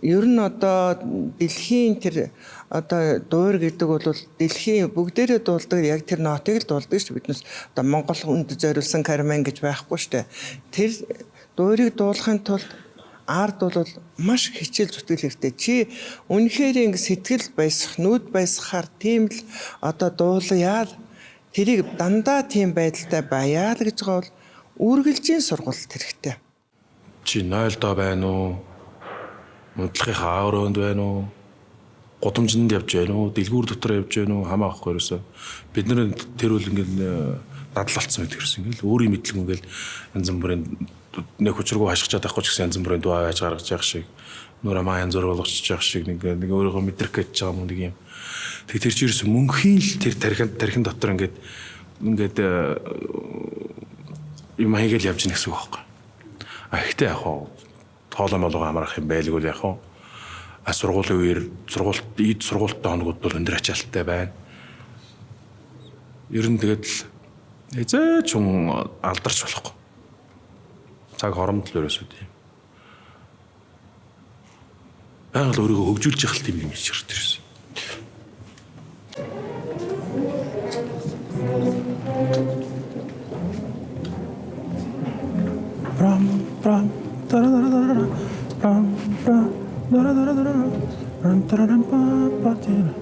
ер нь одоо дэлхийн тэр одоо дуур гэдэг бол дэлхийн бүгдээрээ дуулдаг яг тэр нотыг л дуулдаг шүү. Биднес одоо Монгол хүнд зориулсан кармен гэж байхгүй шүү дээ. Тэр дуурийг дуулахын тулд ард бол маш хичээл зүтгэл хэрэгтэй. Чи үнэхээр ингэ сэтгэл баясах, нүд баясахаар тийм л одоо дуулаяад тэрийг дандаа тийм байдалтай баяа л гэж байгаа бол үргэлжийн сургалт хэрэгтэй. Чи 0-доо байна уу? Мөндлөхийнхаа аавроонд байна уу? Гудамжинд явж байна уу? Дэлгүүр дотор явж байна уу? Хамаахгүй ерөөсөө. Бид нар тэр үл ингээд дадлалцсан байдаг ерөөсөө. Ингээд өөрийн мэдлэг ингээд янз бүрийн нэг хүчргөө хашгичаад байхгүй ч гэсэн янз бүрийн дуу авааж гаргаж явах шиг нүүр амаа янз бүр болгочих явах шиг нэг өөрийгөө мэдрэх гэж байгаа юм нэг юм. Тэгээ тэр чинь ерөөсөө мөнхийн л тэр тархин дотор ингээд юм хийгээл явж гэнэ гэсэн үг байхгүй. Ихтэй яг хоо тоолоо молгоо амрах юм байлгүй л яг хоо сургуулийн үеэр сургуультай хоногуд бол өндөр ачаалттай байна. Ер нь тэгээд л эзэж хүн алдарч болохгүй. Цаг хоромд л ерөөсөө тийм. Байгаль өөрийгөө хөгжүүлж явах тийм юм хийж ирдэг ерөөсөө. Брам тарарарара брам дарарарара брам тарарам патина.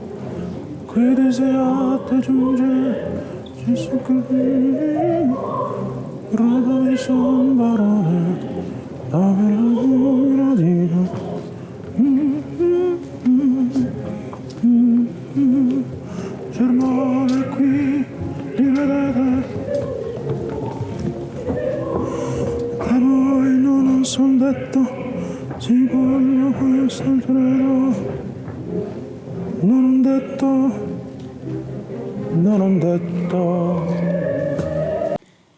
Күйдесея тэжүнже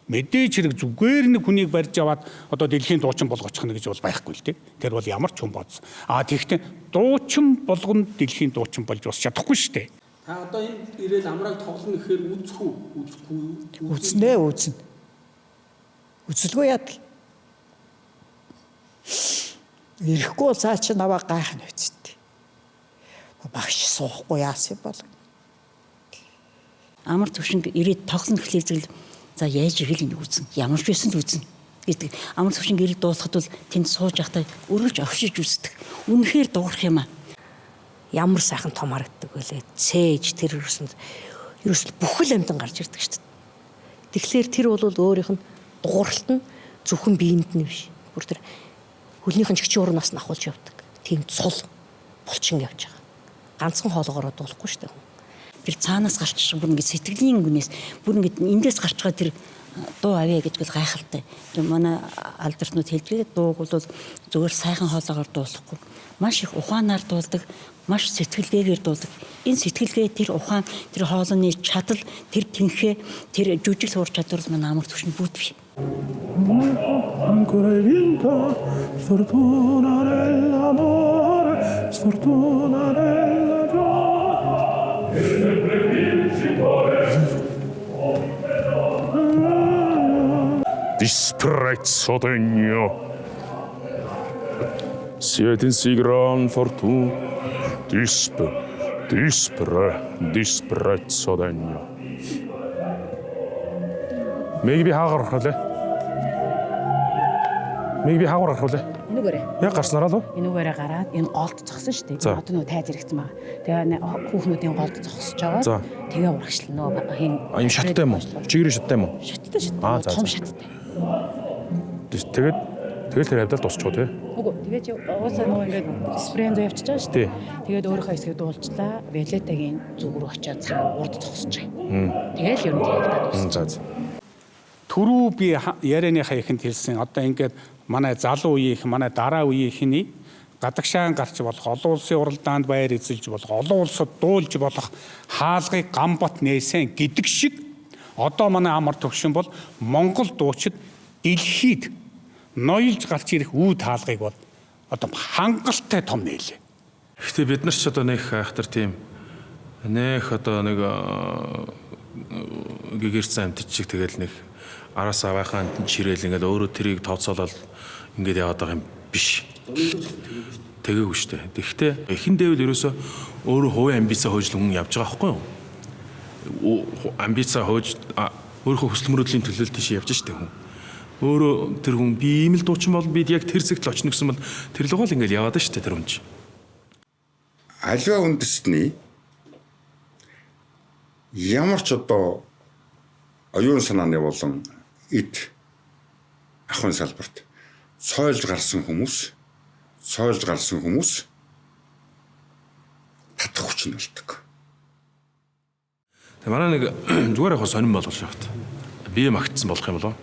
Мэдээж хэрэг зүгээр нэг хүнийг барьж аваад одоо дэлхийн дуучин болгочих нь гэж бол байхгүй л дээ. Тэр бол ямар ч хүн бодсон. Тэгэхдээ дуучин болгоно дэлхийн дуучин болж бас чадахгүй шүү дээ. Та одоо энэ ирээл амрааг тоглоно гэхээр үзэх үү? Үзэхгүй юу? Үзнэ үзнэ. Үзэлгүй ядал. Ирэхгүй цаа чи наваа гайх нь үсттэй. Багш суухгүй яасан бол. Амар төвшинг ирээд тоглоно гэхлээр зэрэг за яаж ирэл энийг үзнэ. Ямар ч байсан л үзнэ гэдэг. Амар төвшинг ирэл дуусахад бол тэнд сууж явахдаа өргөж овшиж үздэг. Үнэхээр дуурах юм аа. Ямар сайхан том харагддаг байлээ. Цээж тэр ерөөсөл бүхэл амьтан гарч ирдэг шүү дээ. Тэгэхээр тэр бол өөрийнх нь дууралт нь зөвхөн биеинд нь биш. Бүр тэр хөлнийхэн чигчийн урнаас нь ахуулж явдаг. Тийм цул булчин явж байгаа. Ганцхан хоолоогоор дуулахгүй шүү дээ. Тэр цаанаас гарч байгаа бүр ингэ сэтгэлийн гүнээс бүр ингэ эндээс гарч байгаа тэр дуу авъя гэж бол гайхалтай. Тэр манай алдарчнууд хэлдэг дууг бол зөвхөн сайхан хоолоогоор дуулахгүй. Маш их ухаанаар дуулдаг, маш сэтгэлгээгээр дуулдаг. Энэ сэтгэлгээ, тэр ухаан, тэр хоолойны чадал, тэр тэнхээ, тэр жүжиг суур чадвар манай амар төвшин бүгд бий. Disprezzo degno. Siete in si gran fortuna. Disprezzo degno. Maybe хаагаар орох лээ. Maybe хаагаар орох лээ. Энүүгээрээ. Яг гарснараа л уу? Энүүгээрээ гараад энэ голд зогсон шүү дээ. Одоо нөө тайз хэрэгцсэн байгаа. Тэгээ хүүхнүүдийн голд зогсож байгаа. Тэгээ урагшлаа нөө хин. Ийм шаттай юм уу? Чигээрээ шаттай юм уу? Шаттай. Том шаттай. Тэгээд тэр хавьдал дуусчихоо тий. Үгүй тэгээд уусаа нөгөө ингээд спрейнд явчихж байгаа шүү дээ. Тэгээд өөрийнхөө хэсгээ дуулчлаа. Виолеттагийн зүг рүү очиад цаана урд зогсож байгаа. Тэгэл ер нь тэгээд дуусчихсан. Түрүү би ярианыхаа ихэнд хэлсэн. Одоо ингээд манай залуу үеийнх, манай дараа үеийнхний гадагшаан гарч болох, олон улсын уралдаанд баяр эзэлж болох, олон улсад дуулж болох хаалгыг гамбат нээсэн гэдэг шиг одоо манай амар төвшин бол Монгол дуучид дэлхийд ноёлж гарч ирэх үүд хаалгыг бол одоо хангалттай том нээлээ. Гэхдээ бид нар ч одоо нэг айхтар тийм нэх одоо нэг гэгэрсэн амтч шиг тэгэл нэг араас аваахаа чирээл ингээд өөрөө тэрийг тооцоолол ингээд яваад байгаа юм биш. Тэгээгүй шүү дээ. Тэгэхдээ эхэн дэвэл ерөөсөө өөрөө хувийн амбицаа хөөжл хүн явж байгаа байхгүй юу? Амбицаа хөөж өөрийнхөө хүсэл мөрөөдлийн төлөө тийш явж штэ хүн. Өөрөө тэр хүн би ийм л дуучин бол бид яг тэр зэгт л очно гэсэн бол тэр л гол ингээд яваад штэ тэр хүн чинь. Аливаа үндэстний ямар ч одоо оюун санааны болон эд ахын салбарт сойлж гарсан хүмүүс татах хүч нь болдог. Тэг манай нэг зүгээр яг сонирн болгож шахт. Бие магтсан болох юм болоо.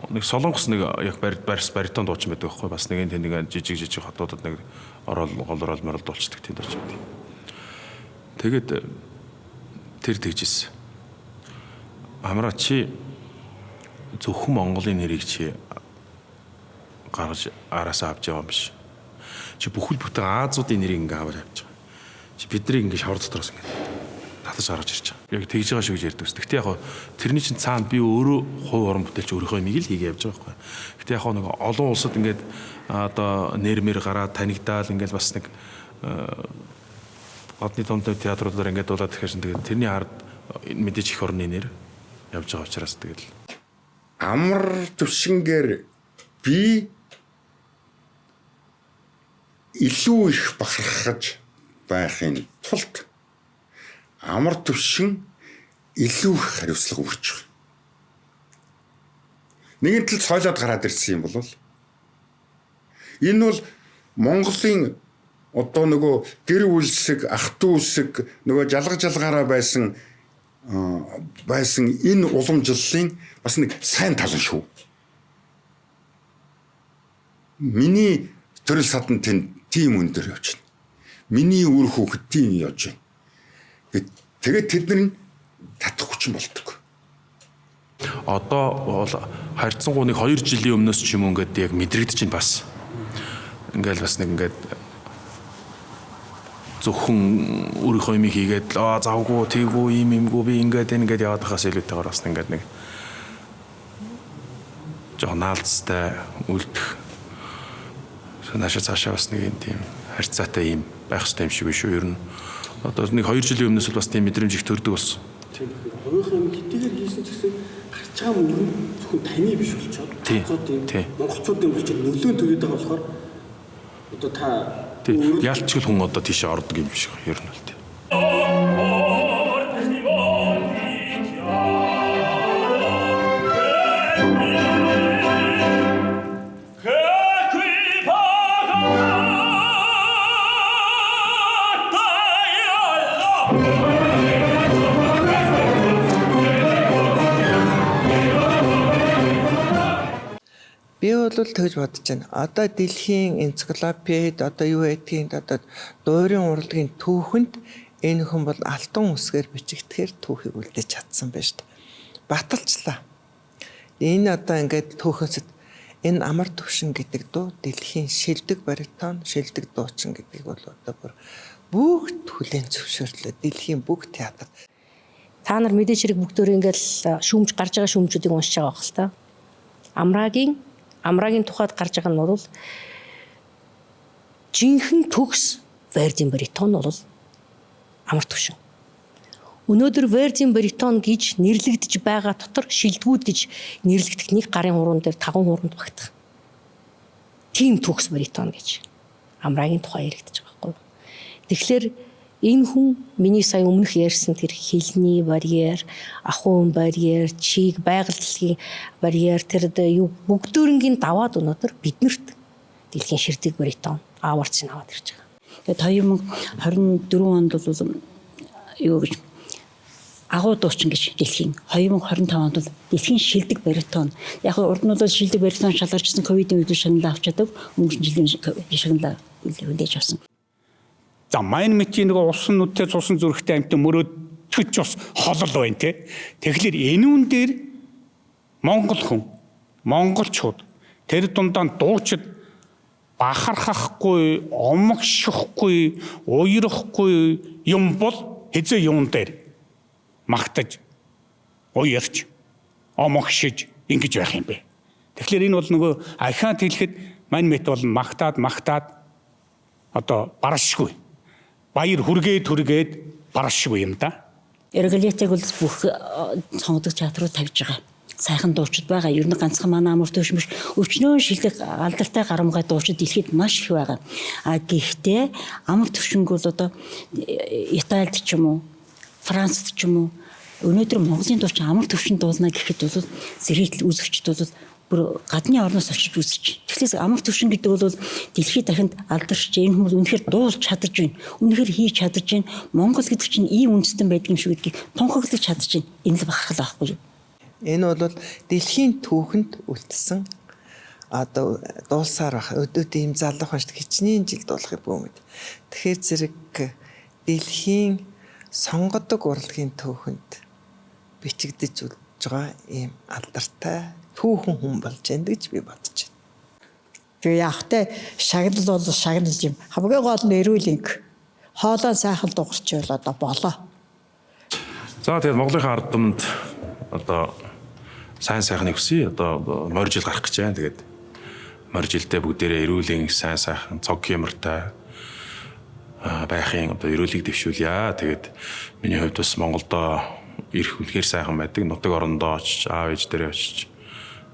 Нэг солонгос нэг яг баритон дуучин байдаг байхгүй бас нэг энэ жижиг хотуудад нэг орол голрол морол дуулцдаг тийм дуучин байдаг. Тэгээд тэр тэгжсэн. Амраа чи зөвхөн Монголын нэрийг чи гаргаж араасаа авч яваа юм биш. Чи бүхэл бүтэн Азиудын нэрийг ингээ аваад авч байгаа. Чи бидний ингээ шавар дотроос ингээ татаж гаргаж ирж байгаа. Яг тэгж байгаа шүү гэж ярьдаг. Гэхдээ яг тэрний чинь цаана би өөрөө хувь орон бүтээлч өөрийнхөө имийг л хийгээ явж байгаа байхгүй. Гэхдээ яг нэг олон улсад ингээд одоо нэрмэр гараад танигдаал ингээд бас нэг одны томтой театруудаар ингээд дуулаад ирэхсэн. Тэгээд тэрний ард мэдээж их орны нэр явж байгаа учраас тэгэл амар төвшингээр би илүү их бахархаж байхын тулд амар төвшин илүү их хариуцлага өрч байгаа. Нэгэн тал цойлоод гараад ирсэн юм бол энэ бол Монголын одоо нөгөө гэр бүл шиг, ах トゥ шиг нөгөө жалгаараа байсан энэ уламжлалын бас нэг сайн тал шүү. Миний төрөл садан тийм өндөр явж байна. Миний үр хүүхэд тийм явж байна. Тэгээд тэд нар татах хүчин болдог. Одоо бол харьцангуй нэг 2 жилийн өмнөөс ч юм уу ингээд яг мэдрэгдэж байна бас. Ингээл бас нэг ингээд зөвхөн өөрийнхөө юм хийгээд завгүй тэггүй юмгүй би ингээд яваад хахаас илүүтэйгээр бас ингээд нэг жоохон наалцтай үлдэх нааша цаашаа бас нэг тийм харьцаатай юм байх хэрэгтэй юм шиг биш үү? Ер нь одоо нэг 2 жилийн өмнөөс бол бас тийм мэдрэмж их төрдөг болсон. Тийм. Өөрийнхөө юм хэдийгээр хийсэн ч гэсэн гарч байгаа мөрөн зөвхөн таны биш болчиход монголчуудын болчих нөлөө төгөөд байгаа болохоор одоо та ялчгүй хүн одоо тийшээ ордог юм шиг ер нь л тийм. Би бол тэгж бодож байна. Одоо дэлхийн энциклопед одоо юу гэдгийг одоо дуурийн урлагийн түүхэнд энэ хүн бол алтан үсгээр бичигдэхээр түүхийг үлдээж чадсан байна шүү дээ. Баталчлаа. Энэ одоо ингээд түүхэнсэд энэ амар төвшин гэдэг дуу дэлхийн шилдэг баритон, шилдэг дуучин гэдгийг бол одоо бүр бүгд хүлээн зөвшөөрлөө. Дэлхийн бүх театр. Та нар мэдээж хэрэг бүгдөө ингээл шүүмж гарч байгаа шүүмжүүдийг уншиж байгаа байх л та. Амрагийн тухайд гарч байгаа нь бол жинхэнэ төгс Вердийн баритон бол амар төвшин. Өнөөдөр Вердийн баритон гэж нэрлэгдэж байгаа дотор шилдэгүүд гэж нэрлэгдэх нэг гарын хуруунд дээр 5 хуруунд багтах. Тим төгс баритон гэж Амрагийн тухай яригдаж байгаа байхгүй. Тэгэхээр энэ хүн миний сая өмнөх ярьсан тэр хэлний барьер, ахуйн барьер, чиг байгальдлын барьер тэр юу бүгдөрөнгийн даваад өнөөдөр биднэрт дэлхийн ширдэг баритон аварч аваад ирж байгаа. Тэгээд 2024 онд бол юу гэж агуу дуучин гэж дэлхийн 2025 онд бол дэлхийн шилдэг баритон. Яг нь урд нь бол шилдэг баритон шалгарчсан ковидын үед шагналаа авч чадав. Өнгөрсөн жилийн шагналаа үлдээж авсан. За майн мэтийн нэг усан нүдтэй цусан зүрхтэй амтан мөрөөдөж бас холол байна те. Тэгэхээр энэ үн дээр монгол хүн, монголчууд тэр дундаа дуучид бахархахгүй, омогшихгүй, уйрахгүй юм бол хэзээ юун дээр магтаж, уярч, омогшиж ингэж байх юм бэ. Тэгэхээр энэ бол нөгөө ахаад хэлэхэд мань мэт бол магтаад одоо барашгүй. Баяр хүргээд барашгүй юм да. Эргэлэтийг бол бүх сонгодог театрууд тавьж байгаа. Сайхан дуучид байгаа. Ер нь ганцхан манай амар төвшмөш өчнөө шилдэг алдартай гарамгай дуучид дэлхийд маш их байгаа. Гэхдээ амар төвшинг бол одоо Италид ч юм уу, Францд ч юм уу өнөөдөр Монголын дуучин амар төвшин дуулна гэхэд бол зэрэгтэл үзэгчд бол бүр гадны орноос очиж үзэж. Тэгэхээр амар төвшин гэдэг бол дэлхийд дахинд алдарч энэ хүмүүс үнэхээр дуулж чадаж байна. Үнэхээр хийж чадаж байна. Монгол гэдэг чинь ийм үндэстэн байдаг юм шиг гэдгийг тунхаглаж чадаж байна. Энэ л бахархал байхгүй юу? Энэ бол дэлхийн түүхэнд үлдсэн одоо дуулсаар байх. Өдөөд ийм залуух хашд хичнээн жил дуулах юм гээд. Тэгэхээр зэрэг дэлхийн сонгодог урлагийн түүхэнд бичигдэж байгаа ийм алдартай түүхэн хүн болж байна гэж би бодож байна. Тэгээ явахтай шагнал бол шагналж юм. Хамгийн гол нь эрүүл инг. Хоолоо сайхан дуурч бол одоо болоо. За тэгээд Монголын ард түмэнд одоо сайн сайхныг хүсье. Одоо морь жил гарах гэж байна. Тэгээд морь жилдээ бүгдээрээ эрүүлийн сайн сайхан цог хямртай байхын одоо эрүүлийг дэвшүүлье. Тэгээд миний хувьд бас Монголдо ирэх үнэхээр сайхан байдаг. Нутаг орондоо очиж аав ээж дээрээ очиж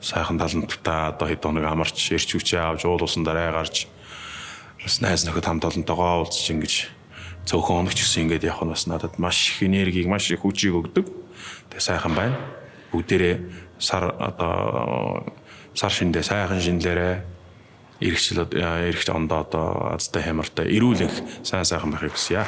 сайхан таланттай одоо хэд хоног амарч эрч хүчээ авч уул усан дараа гарч бас найз нөхөд хамт олонтойгоо уулзч ингэж цөөхөн хоногч гэсэн ингээд явах нь бас надад маш их энергийг, маш их хүчийг өгдөг. Тэгээ сайхан байна. Бүгдээрээ сар шиндээ сайхан шинлээрээ эрэгч ондоо одоо азтай хямартай эрүүл их сайн сайхан байхыг хүсье.